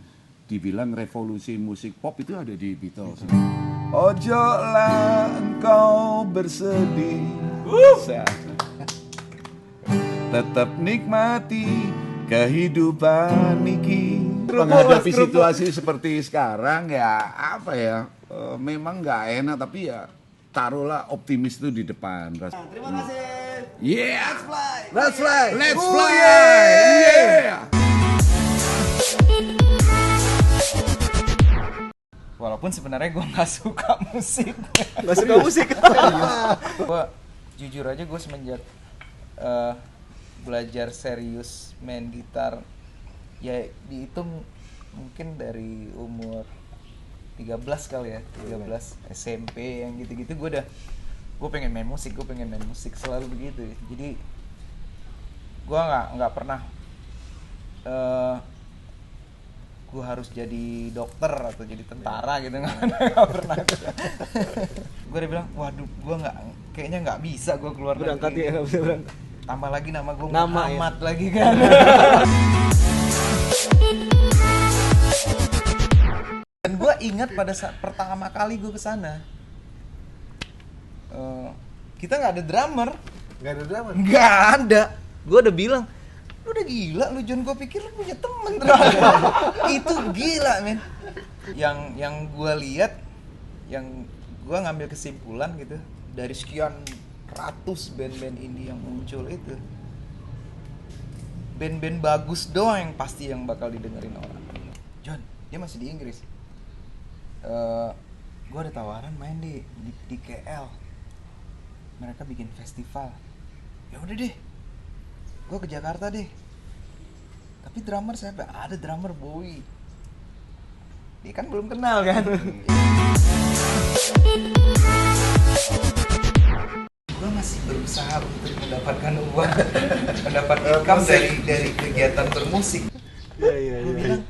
dibilang revolusi musik pop itu ada di Beatles. Ojolah engkau bersedih, tetap nikmati kehidupan niki. Menghadapi situasi seperti sekarang ya apa ya, memang nggak enak tapi ya taruhlah optimis itu di depan. Terima kasih. Yeah. Let's fly. Let's fly. Yeah. Walaupun sebenarnya gue nggak suka musik. Nggak suka musik? Gue jujur aja gue semenjak belajar serius main gitar, ya dihitung mungkin dari umur 13 kali ya, 13 SMP yang gitu-gitu gue pengen main musik selalu begitu. Jadi gue nggak pernah gue harus jadi dokter atau jadi tentara gitu, nggak pernah. Gue udah bilang, waduh, gue kayaknya nggak bisa gue keluar berangkat negeri. ya, nggak bisa berangkat. Tambah lagi nama gue Nama, Muhammad ya? lagi kan. Dan gue ingat pada saat pertama kali gue kesana, kita nggak ada drummer. Nggak ada. Gue udah bilang, lu udah gila lu John, gue pikir lu punya temen drummer. Itu gila men. Yang gue lihat, yang gue ngambil kesimpulan gitu dari sekian ratus band-band indie yang muncul itu, band-band bagus doang yang pasti yang bakal didengerin orang. John, dia masih di Inggris. Gue ada tawaran main di KL. Mereka bikin festival. Ya udah deh, gue ke Jakarta deh. Tapi drummer siapa? Ada drummer Bowie. Dia kan belum kenal kan. Gue masih berusaha untuk mendapatkan uang, mendapat income dari kegiatan bermusik. Gue bilang,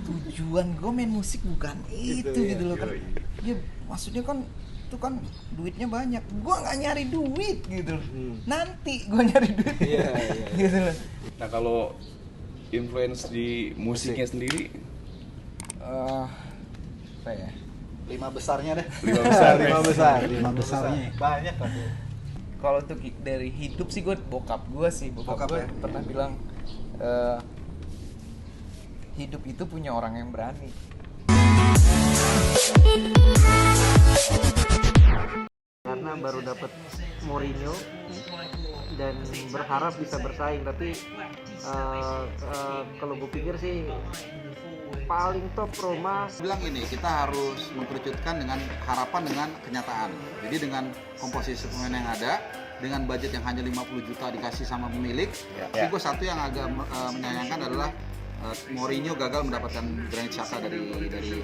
tujuan gue main musik bukan itu gitu loh kan. Ya maksudnya kan itu kan duitnya banyak. Gua nggak nyari duit gitu. Nanti gua nyari duit. Iya. Gitu loh. Nah kalau influence di musiknya sendiri, Apa ya? 5 besarnya deh. 5 besar. 5 besar. 5 besarnya. Banyak kan. Kalau untuk dari hidup sih gue bokap gue Bokap gue ya? pernah bilang hidup itu punya orang yang berani. Karena baru dapat Mourinho dan berharap bisa bersaing, tapi kalau gue pikir sih paling top Roma. Bilang ini, kita harus mengkerucutkan dengan harapan dengan kenyataan. Jadi dengan komposisi pemain yang ada, dengan budget yang hanya 50 juta dikasih sama pemilik, tapi gue satu yang agak menyayangkan adalah Mourinho gagal mendapatkan Granit Xhaka dari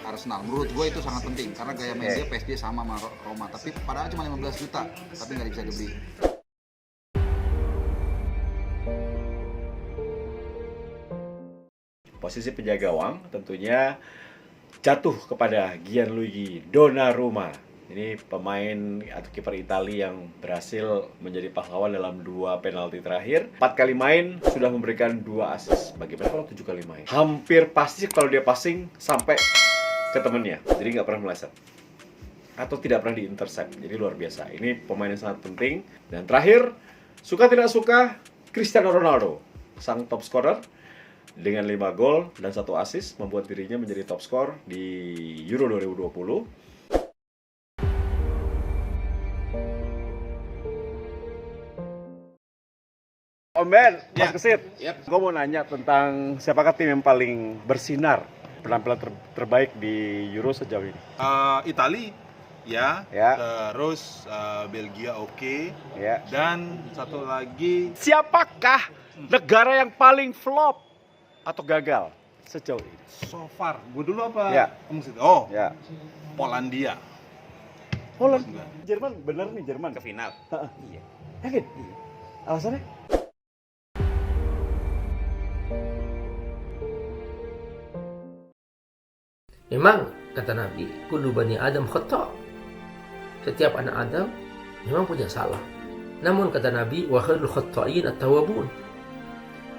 Arsenal. Menurut gue itu sangat penting karena gaya main dia PSG sama Roma, tapi padahal cuma 15 juta, tapi nggak bisa dibeli. Posisi penjaga gawang tentunya jatuh kepada Gianluigi Donnarumma. Ini pemain atau kiper Italia yang berhasil menjadi pahlawan dalam 2 penalti terakhir. 4 kali main sudah memberikan 2 assist. Bagaimana kalau 7 kali main? Hampir pasti kalau dia passing sampai ke temennya. Jadi nggak pernah meleset. Atau tidak pernah di-intercept. Jadi luar biasa. Ini pemain yang sangat penting. Dan terakhir, suka tidak suka, Cristiano Ronaldo, sang top scorer, dengan 5 gol dan 1 assist membuat dirinya menjadi top skor di Euro 2020. Om Ben, Mas Kesit, gue mau nanya tentang siapakah tim yang paling bersinar penampilan terbaik di Euro sejauh ini? Itali, terus Belgia oke, dan satu lagi. Siapakah negara yang paling flop atau gagal sejauh ini? So far, gue dulu apa? Oh, Polandia. Polandia. Jerman, bener nih Jerman ke final. Iya. Yakin? Iya. Alasannya? Memang kata Nabi, kullu bani Adam khata'. Setiap anak Adam memang punya salah. Namun kata Nabi, wa khairul khata'in at-tawwabun.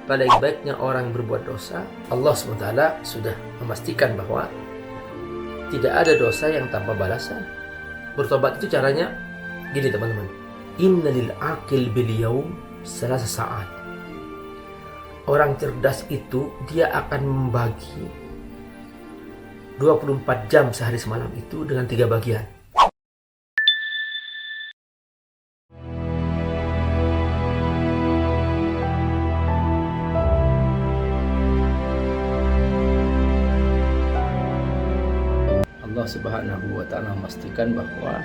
Paling baiknya orang yang berbuat dosa, Allah SWT sudah memastikan bahwa tidak ada dosa yang tanpa balasan. Bertobat itu caranya gini teman-teman. Inna lil aqil bil yaum salasa sa'at. Orang cerdas itu dia akan membagi 24 jam sehari semalam itu dengan 3 bagian. Allah Subhanahu wa Ta'ala memastikan bahwa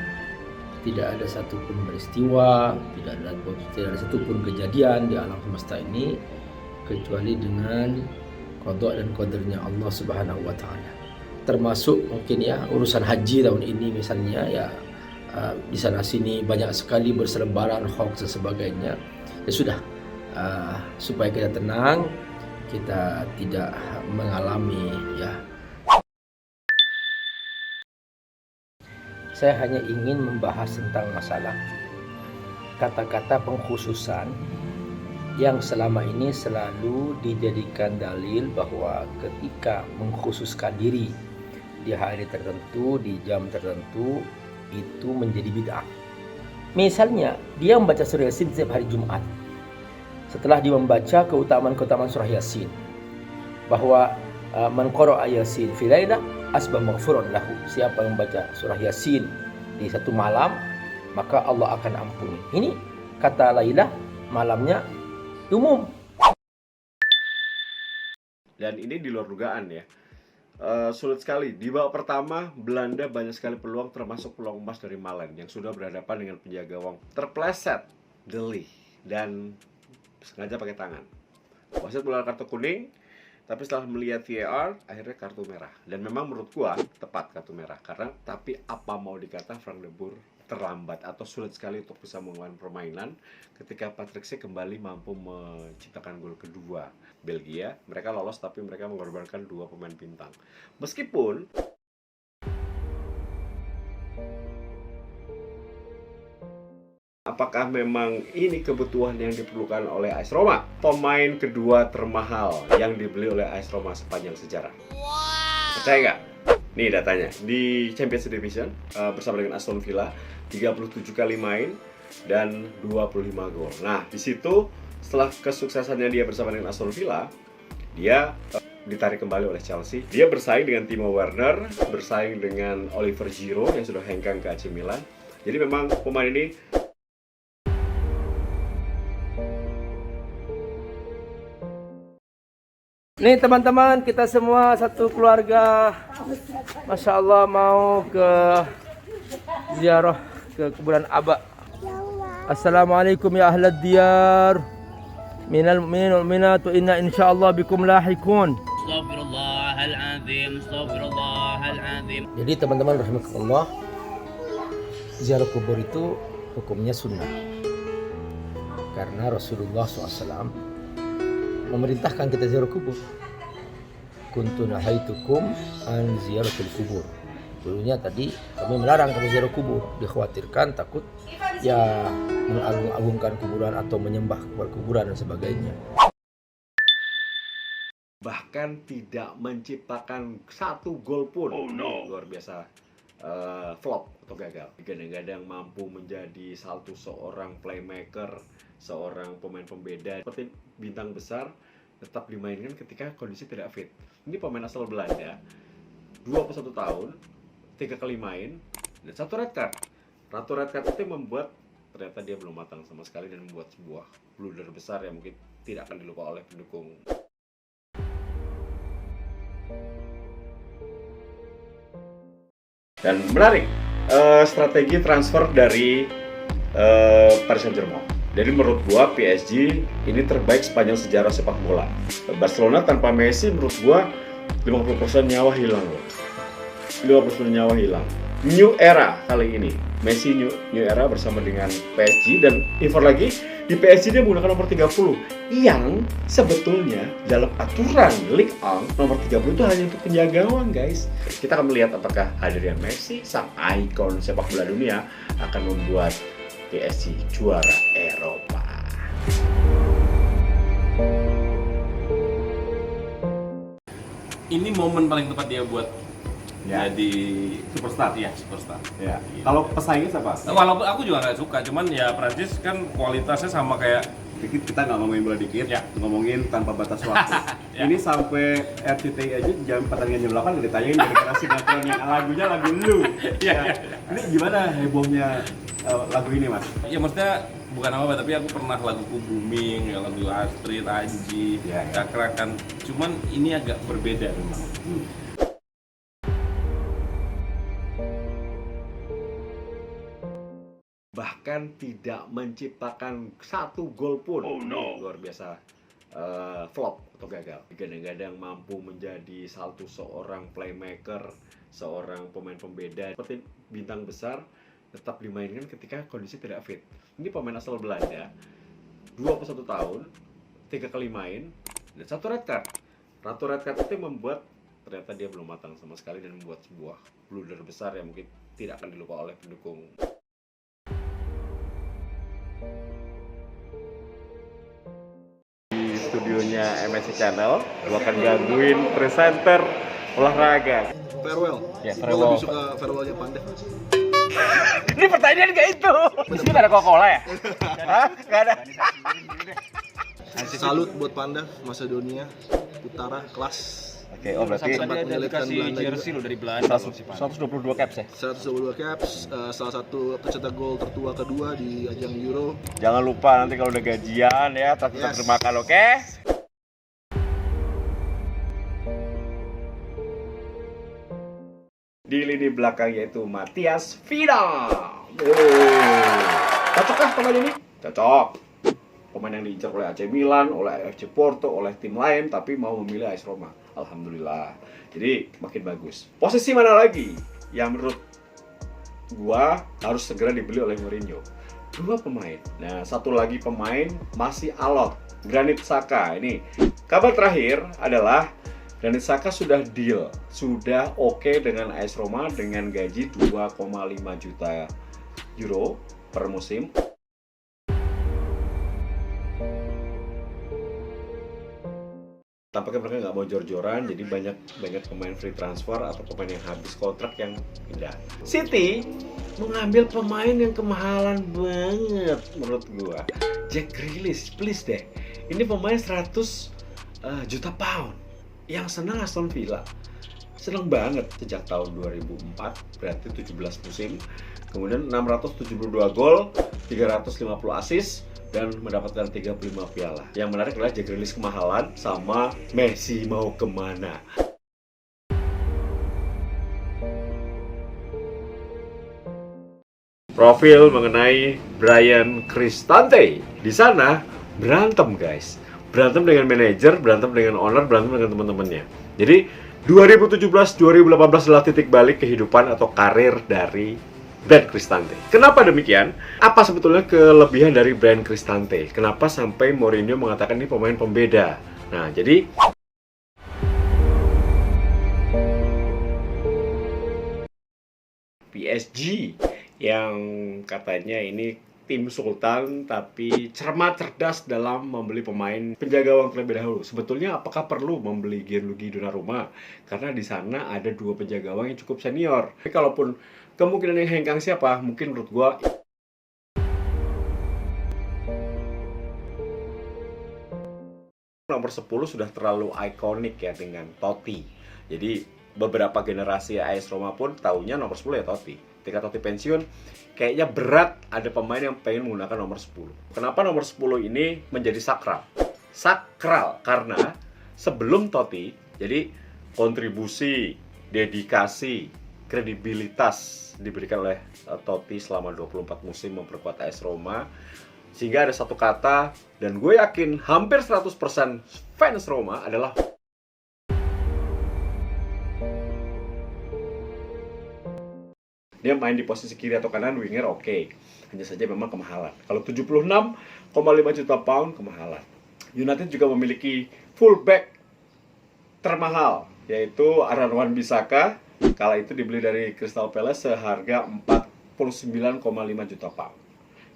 tidak ada satupun peristiwa, tidak ada satupun kejadian di alam semesta ini kecuali dengan qada dan qadarnya Allah Subhanahu wa Ta'ala. Termasuk mungkin ya urusan haji tahun ini misalnya ya, di sana sini banyak sekali berselebaran hoax dan sebagainya. Ya sudah, supaya kita tenang, kita tidak mengalami ya. Saya hanya ingin membahas tentang masalah kata-kata pengkhususan yang selama ini selalu dijadikan dalil bahwa ketika mengkhususkan diri di hari tertentu, di jam tertentu, itu menjadi bid'ah. Misalnya, dia membaca surah Yasin setiap hari Jumat. Setelah dia membaca keutamaan-keutamaan surah Yasin, bahwa man qara'a Yasin fi lailah asbah maghfuran lahu. Siapa yang membaca surah Yasin di satu malam, maka Allah akan ampuni. Ini kata Lailah, malamnya umum. Dan ini di luar dugaan ya. Sulit sekali. Di babak pertama, Belanda banyak sekali peluang, termasuk peluang emas dari Malen yang sudah berhadapan dengan penjaga gawang terpleset Deli dan sengaja pakai tangan. Wasit mengeluarkan kartu kuning, tapi setelah melihat VAR akhirnya kartu merah. Dan memang menurut gua tepat kartu merah karena tapi apa mau dikata Frank de Boer terlambat atau sulit sekali untuk bisa mengulang permainan ketika Patrick Schick kembali mampu menciptakan gol kedua. Belgia, mereka lolos tapi mereka mengorbankan 2 pemain bintang. Meskipun apakah memang ini kebutuhan yang diperlukan oleh AS Roma? Pemain kedua termahal yang dibeli oleh AS Roma sepanjang sejarah. Percaya nggak? Nih datanya, di Champions Division bersama dengan Aston Villa 37 kali main dan 25 gol. Nah, di situ setelah kesuksesannya dia bersama dengan Aston Villa, dia ditarik kembali oleh Chelsea. Dia bersaing dengan Timo Werner, bersaing dengan Oliver Giroud yang sudah hengkang ke AC Milan. Jadi memang pemain ini nih teman-teman, kita semua satu keluarga Masya Allah mau ke ziarah ke kuburan Aba. Assalamualaikum ya ahlad diyar, minal mu'minin wal mu'minat, inna insyaallah bikum lahikun. Astaghfirullahaladzim, astaghfirullahaladzim. Jadi teman-teman rahimakumullah, ziarah kubur itu hukumnya sunnah, karena Rasulullah SAW memerintahkan kita ziarah kubur. Kuntu nahaitukum an ziyaratul kubur. Dulunya tadi kami melarang kamu ziarah kubur, dikhawatirkan takut ya mengagung-agungkan kuburan atau menyembah kuburan dan sebagainya. bahkan tidak menciptakan satu gol pun. Oh no, luar biasa. Flop atau gagal. Kadang-kadang mampu menjadi satu seorang playmaker, seorang pemain pembeda seperti bintang besar, tetap dimainkan ketika kondisi tidak fit. Ini pemain asal Belanda, 21 tahun, 3 kali main, dan 1 red card. Ratu red card itu membuat ternyata dia belum matang sama sekali dan membuat sebuah blunder besar yang mungkin tidak akan dilupa oleh pendukung. Dan menarik, strategi transfer dari Paris Saint-Germain. Jadi menurut gua PSG ini terbaik sepanjang sejarah sepak bola. Barcelona tanpa Messi menurut gua 50% nyawa hilang loh. 50% nyawa hilang. New era kali ini. Messi new era bersama dengan PSG, dan info lagi di PSG dia menggunakan nomor 30 yang sebetulnya dalam aturan Ligue 1 nomor 30 itu hanya untuk penjaga gawang, guys. Kita akan melihat apakah hadirnya Messi, sang ikon sepak bola dunia, akan membuat PSG juara Eropa. Ini momen paling tepat dia buat jadi superstar, ya superstar. Ya. Kalau pesaingnya siapa? Walaupun aku juga nggak suka, cuman ya Prancis kan kualitasnya sama kayak. Dikit kita nggak ngomongin bola dikit, ya. Ngomongin tanpa batas waktu. Ya. Ini sampai RCTI aja jam pertandingan jam 8 udah ditanyain gara-gara sinetron yang lagunya lagu lu. Ya. Ini gimana hebohnya lagu ini, Mas? Ya maksudnya bukan apa-apa, tapi aku pernah laguku booming, ya, lagu Astrid, Anji, Cakrakan. Cuman ini agak berbeda memang. Bahkan tidak menciptakan satu gol pun. Oh no, luar biasa. Flop atau gagal. Kadang-kadang mampu menjadi satu seorang playmaker, seorang pemain pembeda seperti bintang besar, tetap dimainkan ketika kondisi tidak fit. Ini pemain asal Belanda, 21 tahun, 3 kali main, dan 1 red card. Ratu red card itu membuat ternyata dia belum matang sama sekali dan membuat sebuah blunder besar yang mungkin tidak akan dilupa oleh pendukung. Di studionya MSC Channel, gua akan gangguin presenter olahraga. Farewell. Ya, Gue farewell. lebih suka farewellnya Pandev. Ini pertanyaan gak itu? Di sini gak ada Coca-Cola ya? Hah? Gak ada? Salut buat Pandev, Macedonia Utara, kelas. Oke, oh berarti sempat menyulitkan Belanda jersey juga. lo dari Belanda. 122 caps ya? 122 caps, salah satu pencetak gol tertua kedua di ajang Euro. Jangan lupa nanti kalau udah gajian ya, tetap termakan, oke? Di lini belakang yaitu Matthias Vidal. Cocokkah pemain ini? Cocok. Pemain yang diincar oleh AC Milan, oleh FC Porto, oleh tim lain, tapi mau memilih AS Roma. Alhamdulillah. Jadi makin bagus. Posisi mana lagi yang menurut gua harus segera dibeli oleh Mourinho? 2 pemain. Nah, satu lagi pemain masih alot, Granit Xhaka. Ini kabar terakhir adalah Granit Xhaka sudah deal, sudah oke dengan AS Roma dengan gaji 2,5 juta euro per musim. nampaknya mereka nggak mau jor-joran, jadi banyak pemain free transfer atau pemain yang habis kontrak yang pindah. City mengambil pemain yang kemahalan banget menurut gua. Jack Grealish, please deh. Ini pemain 100 juta pound. Yang senang Aston Villa. Senang banget sejak tahun 2004, berarti 17 musim. Kemudian 672 gol, 350 assist, dan mendapatkan 35 piala. Yang menarik adalah Jack Grealish kemahalan sama Messi mau kemana. Profil mengenai Bryan Cristante. Di sana berantem guys. Berantem dengan manajer, berantem dengan owner, berantem dengan teman-temannya. Jadi 2017-2018 adalah titik balik kehidupan atau karir dari Bryan Cristante. Kenapa demikian? Apa sebetulnya kelebihan dari Bryan Cristante? Kenapa sampai Mourinho mengatakan ini pemain pembeda? Nah, jadi PSG yang katanya ini tim sultan tapi cermat cerdas dalam membeli pemain penjaga gawang terlebih dahulu. Sebetulnya apakah perlu membeli Gianluigi Donnarumma? Karena di sana ada 2 penjaga gawang yang cukup senior. Tapi kalaupun kemungkinan yang hengkang siapa? Mungkin menurut gua nomor 10 sudah terlalu ikonik ya dengan Totti. Jadi beberapa generasi AS Roma pun taunya nomor 10 ya Totti. Ketika Totti pensiun, kayaknya berat ada pemain yang pengen menggunakan nomor 10. Kenapa nomor 10 ini menjadi sakral? Sakral karena sebelum Totti, jadi kontribusi, dedikasi, kredibilitas diberikan oleh Totti selama 24 musim memperkuat AS Roma. Sehingga ada satu kata, dan gue yakin hampir 100% fans Roma adalah dia main di posisi kiri atau kanan, winger oke. Hanya saja memang kemahalan. Kalau 76,5 juta pound, kemahalan. United juga memiliki fullback termahal, yaitu Aaron Wan-Bissaka. Kala itu dibeli dari Crystal Palace seharga 49,5 juta pound.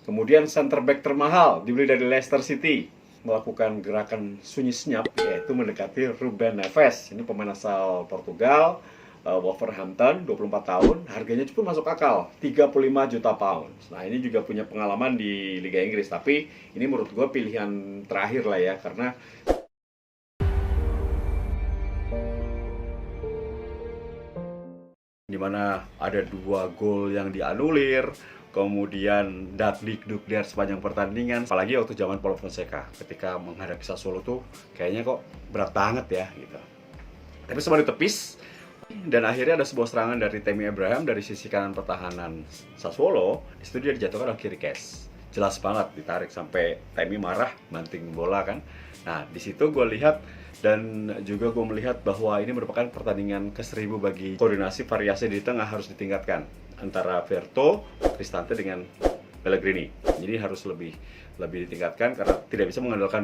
Kemudian center back termahal dibeli dari Leicester City, melakukan gerakan sunyi senyap, yaitu mendekati Ruben Neves. Ini pemain asal Portugal, Wolverhampton, 24 tahun, harganya pun masuk akal, 35 juta pound. Nah, ini juga punya pengalaman di Liga Inggris, tapi ini menurut gue pilihan terakhir lah ya, karena dimana ada 2 gol yang dianulir, kemudian dakdikduk sepanjang pertandingan, apalagi waktu zaman Paulo Fonseca ketika menghadapi Sassuolo tuh kayaknya kok berat banget ya gitu. Tapi semua ditepis. Dan akhirnya ada sebuah serangan dari Tammy Abraham dari sisi kanan pertahanan Sassuolo. Di situ dia dijatuhkan oleh Kirikes. Jelas banget ditarik sampai Tammy marah, banting bola kan. Nah, di situ gue lihat dan juga gue melihat bahwa ini merupakan pertandingan ke-1000 bagi koordinasi variasi di tengah harus ditingkatkan antara Verto, Cristante dengan Pellegrini. Jadi harus lebih ditingkatkan karena tidak bisa mengandalkan.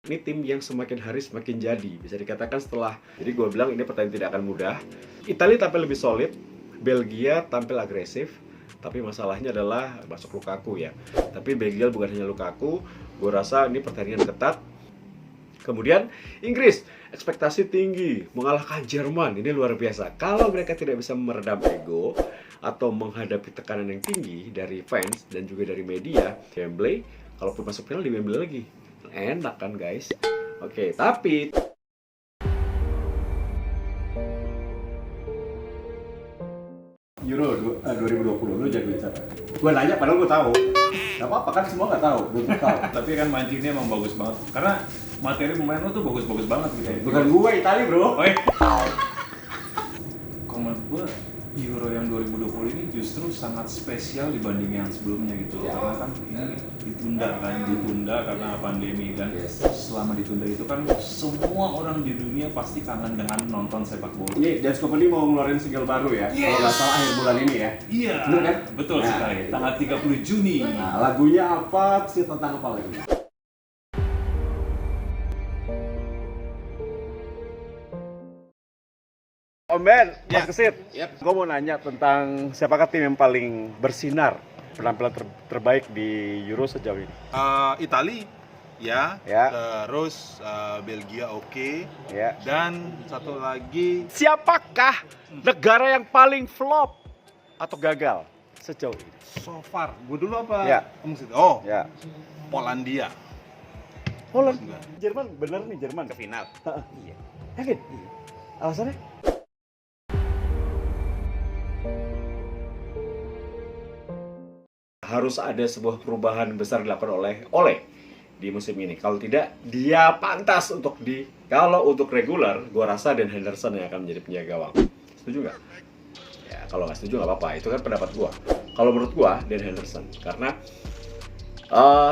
Ini tim yang semakin hari semakin jadi, bisa dikatakan setelah. Jadi gue bilang ini pertandingan tidak akan mudah. Italia tampil lebih solid, Belgia tampil agresif, tapi masalahnya adalah masuk Lukaku ya. Tapi Belgia bukan hanya Lukaku, gue rasa ini pertandingan ketat. Kemudian Inggris, ekspektasi tinggi, mengalahkan Jerman, ini luar biasa. Kalau mereka tidak bisa meredam ego atau menghadapi tekanan yang tinggi dari fans dan juga dari media, Wembley, kalaupun masuk final di Wembley lagi. Enak kan guys? Oke, tapi Euro 2020 lu jagoin siapa? Gue nanya padahal gue tahu. Gak apa-apa kan semua gak tahu, gue tahu. Tapi kan main timnya emang bagus banget. Karena materi pemain lu tuh bagus-bagus banget gitu. Bukan gue, Italia bro. Oh, menurut gue Euro yang 2020 ini justru sangat spesial dibanding yang sebelumnya gitu. Karena kan ini ditunda karena pandemi dan selama ditunda itu kan semua orang di dunia pasti kangen dengan nonton sepak bola. Ini Dance Company mau ngeluarin single baru ya, kalau nggak salah akhir bulan ini ya. Iya, bener kan? Betul sekali, tanggal 30 Juni. Nah, lagunya apa sih, tentang apa lagi? Om Ben, Mas Kesit, gue mau nanya tentang siapakah tim yang paling bersinar penampilan terbaik di Euro sejauh ini? Itali ya. Terus Belgia oke. Dan satu lagi, Siapakah negara yang paling flop atau gagal sejauh ini? so far, gue dulu apa? Ya. Kamu situ. Oh, Polandia. Holland. Jerman, bener nih Jerman ke final. Iya. Yakin? Alasannya? Harus ada sebuah perubahan besar dilakukan oleh di musim ini. Kalau tidak, dia pantas untuk kalau untuk regular, gua rasa Dan Henderson yang akan menjadi penjaga gawang. Setuju nggak? Ya, kalau nggak setuju nggak apa-apa. Itu kan pendapat gua. Kalau menurut gua, Dan Henderson, karena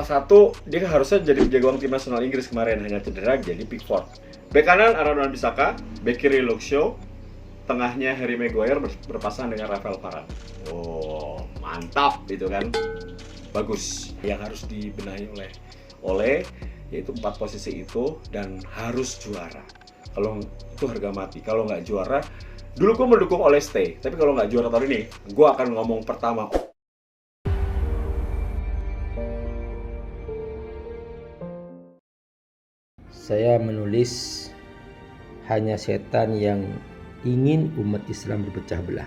satu, dia harusnya jadi penjaga gawang tim nasional Inggris kemarin, hanya cedera jadi Pickford. Bek kanan Aaron Wan-Bissaka, bek kiri Luke Shaw, tengahnya Harry Maguire berpasangan dengan Rafael Varane. Oh, mantap itu kan. Bagus. Yang harus dibenahi oleh yaitu 4 posisi itu dan harus juara. Kalau itu harga mati. Kalau nggak juara, dulu gue mendukung Ole stay. Tapi kalau nggak juara tahun ini, gue akan ngomong pertama. Saya menulis hanya setan yang ingin umat Islam berpecah belah.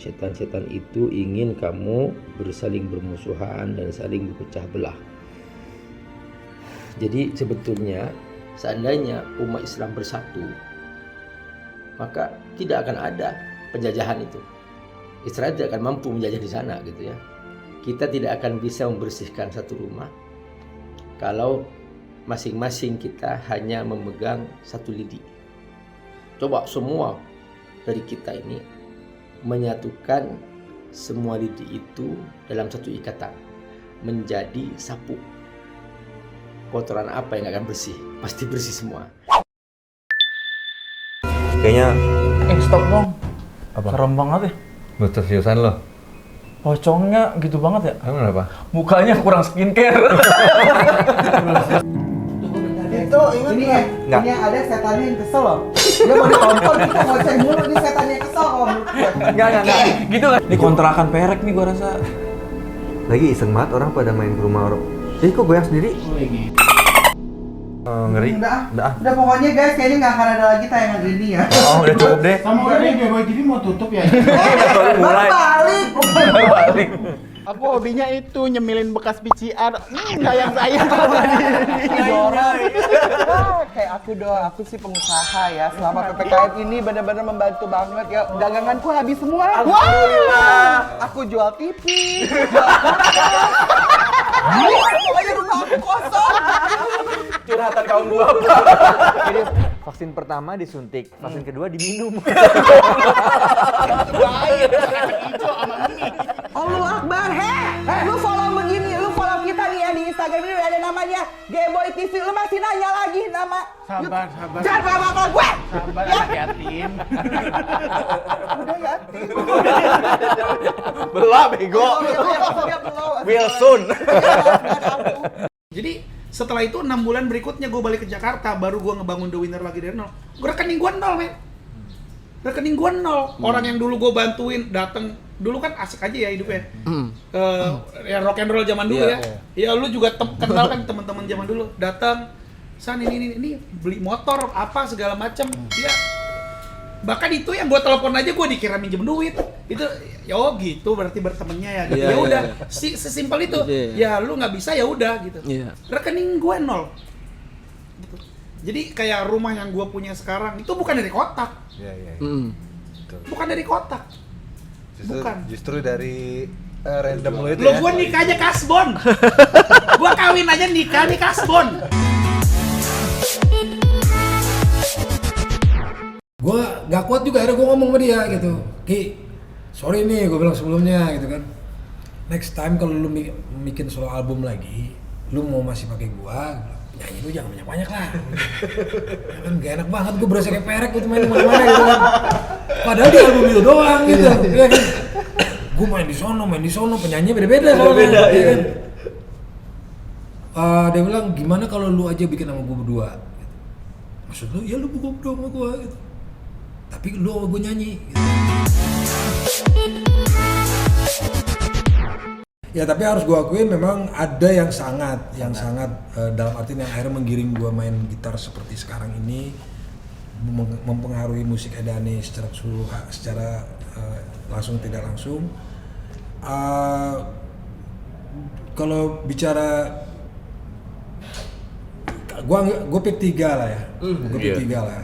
Setan-setan itu ingin kamu bersaling bermusuhan dan saling berpecah belah. Jadi sebetulnya seandainya umat Islam bersatu, maka tidak akan ada penjajahan itu. Israel tidak akan mampu menjajah di sana gitu ya. Kita tidak akan bisa membersihkan satu rumah kalau masing-masing kita hanya memegang satu lidi. Coba semua dari kita ini menyatukan semua lidi itu dalam satu ikatan menjadi sapu. Kotoran apa yang akan bersih? Pasti bersih semua. Kayaknya stop dong. Apa? Serem banget ya. Betul seriusan lo. Pocongnya gitu banget ya. Emang kenapa? Mukanya kurang skincare. Itu ingat ini ini ada setannya yang kesel loh. Dia mau ditonton kita ngoceh mulu, ini setannya yang kesel kok. Enggak. Gitu kan. Ini kontrakan perek nih gua rasa. Lagi iseng banget orang pada main ke rumah orang. Kok goyang sendiri? Ngeri. Udah pokoknya guys, kayaknya nggak akan ada lagi tayangan ini ya. Oh, udah cukup deh. Sama udah Gameboy TV mau tutup ya. Balik. Aku hobinya itu nyemilin bekas BCR. Sayang-sayang kalau Kayak aku sih pengusaha ya. Selama PPKM ini benar-benar membantu banget ya. Daganganku habis semua. Alhamdulillah. Aku jual TV. Pokoknya rumah aku kosong. Curhatan kaum gua. Jadi vaksin pertama disuntik, vaksin kedua diminum. Allahu Akbar, lu follow begini, lu follow kita nih ya di Instagram ini ada namanya Gameboy TV, lu masih nanya lagi nama. Sabar. Jangan bawa gue. Sabar, yatim. Udah yatim. Belum, bego. Will soon. Jadi setelah itu 6 bulan berikutnya gue balik ke Jakarta, baru gue ngebangun The Winner lagi dari nol. Rekening gue nol, men. Rekening gue nol. Orang yang dulu gue bantuin datang, dulu kan asik aja ya hidupnya. Ya rock and roll zaman dulu ya. Ya lu juga kenal kan teman-teman zaman dulu. Datang, San ini beli motor apa segala macam. Ya. Bahkan itu yang gue telepon aja gue dikira minjem duit. Itu yo gitu berarti bertemannya ya gitu. Ya udah sesimpel itu. Ya lu nggak bisa ya udah gitu. Rekening gue nol. Gitu. Jadi kayak rumah yang gue punya sekarang itu bukan dari kotak. Bukan dari kotak. Justru dari random lo itu ya. ya. Gue nikah aja kasbon. Gue kawin aja nikah nih kasbon. Gue gak kuat juga, akhirnya gue ngomong sama dia gitu, Ki, sorry nih gue bilang sebelumnya gitu kan, next time kalau lu bikin solo album lagi, lu mau masih pakai gue, nyanyi lu jangan banyak-banyak lah. Ya kan gak enak banget gue berasa kayak perek gitu main mana-mana gitu kan, padahal di album itu doang gitu, ya kan. Gue main di sono, penyanyi beda-beda soalnya, ya kan. Dia bilang gimana kalau lu aja bikin sama gue berdua, gitu. Maksud lu, ya lu berdua sama gue gitu. Tapi lu sama gue nyanyi gitu. Ya tapi harus gue akuin memang ada yang sangat dalam arti yang akhirnya menggiring gue main gitar seperti sekarang ini, mempengaruhi musik Edane secara keseluruhan, secara langsung tidak langsung. Kalau bicara gue pick 3 lah ya, gue pick 3 lah.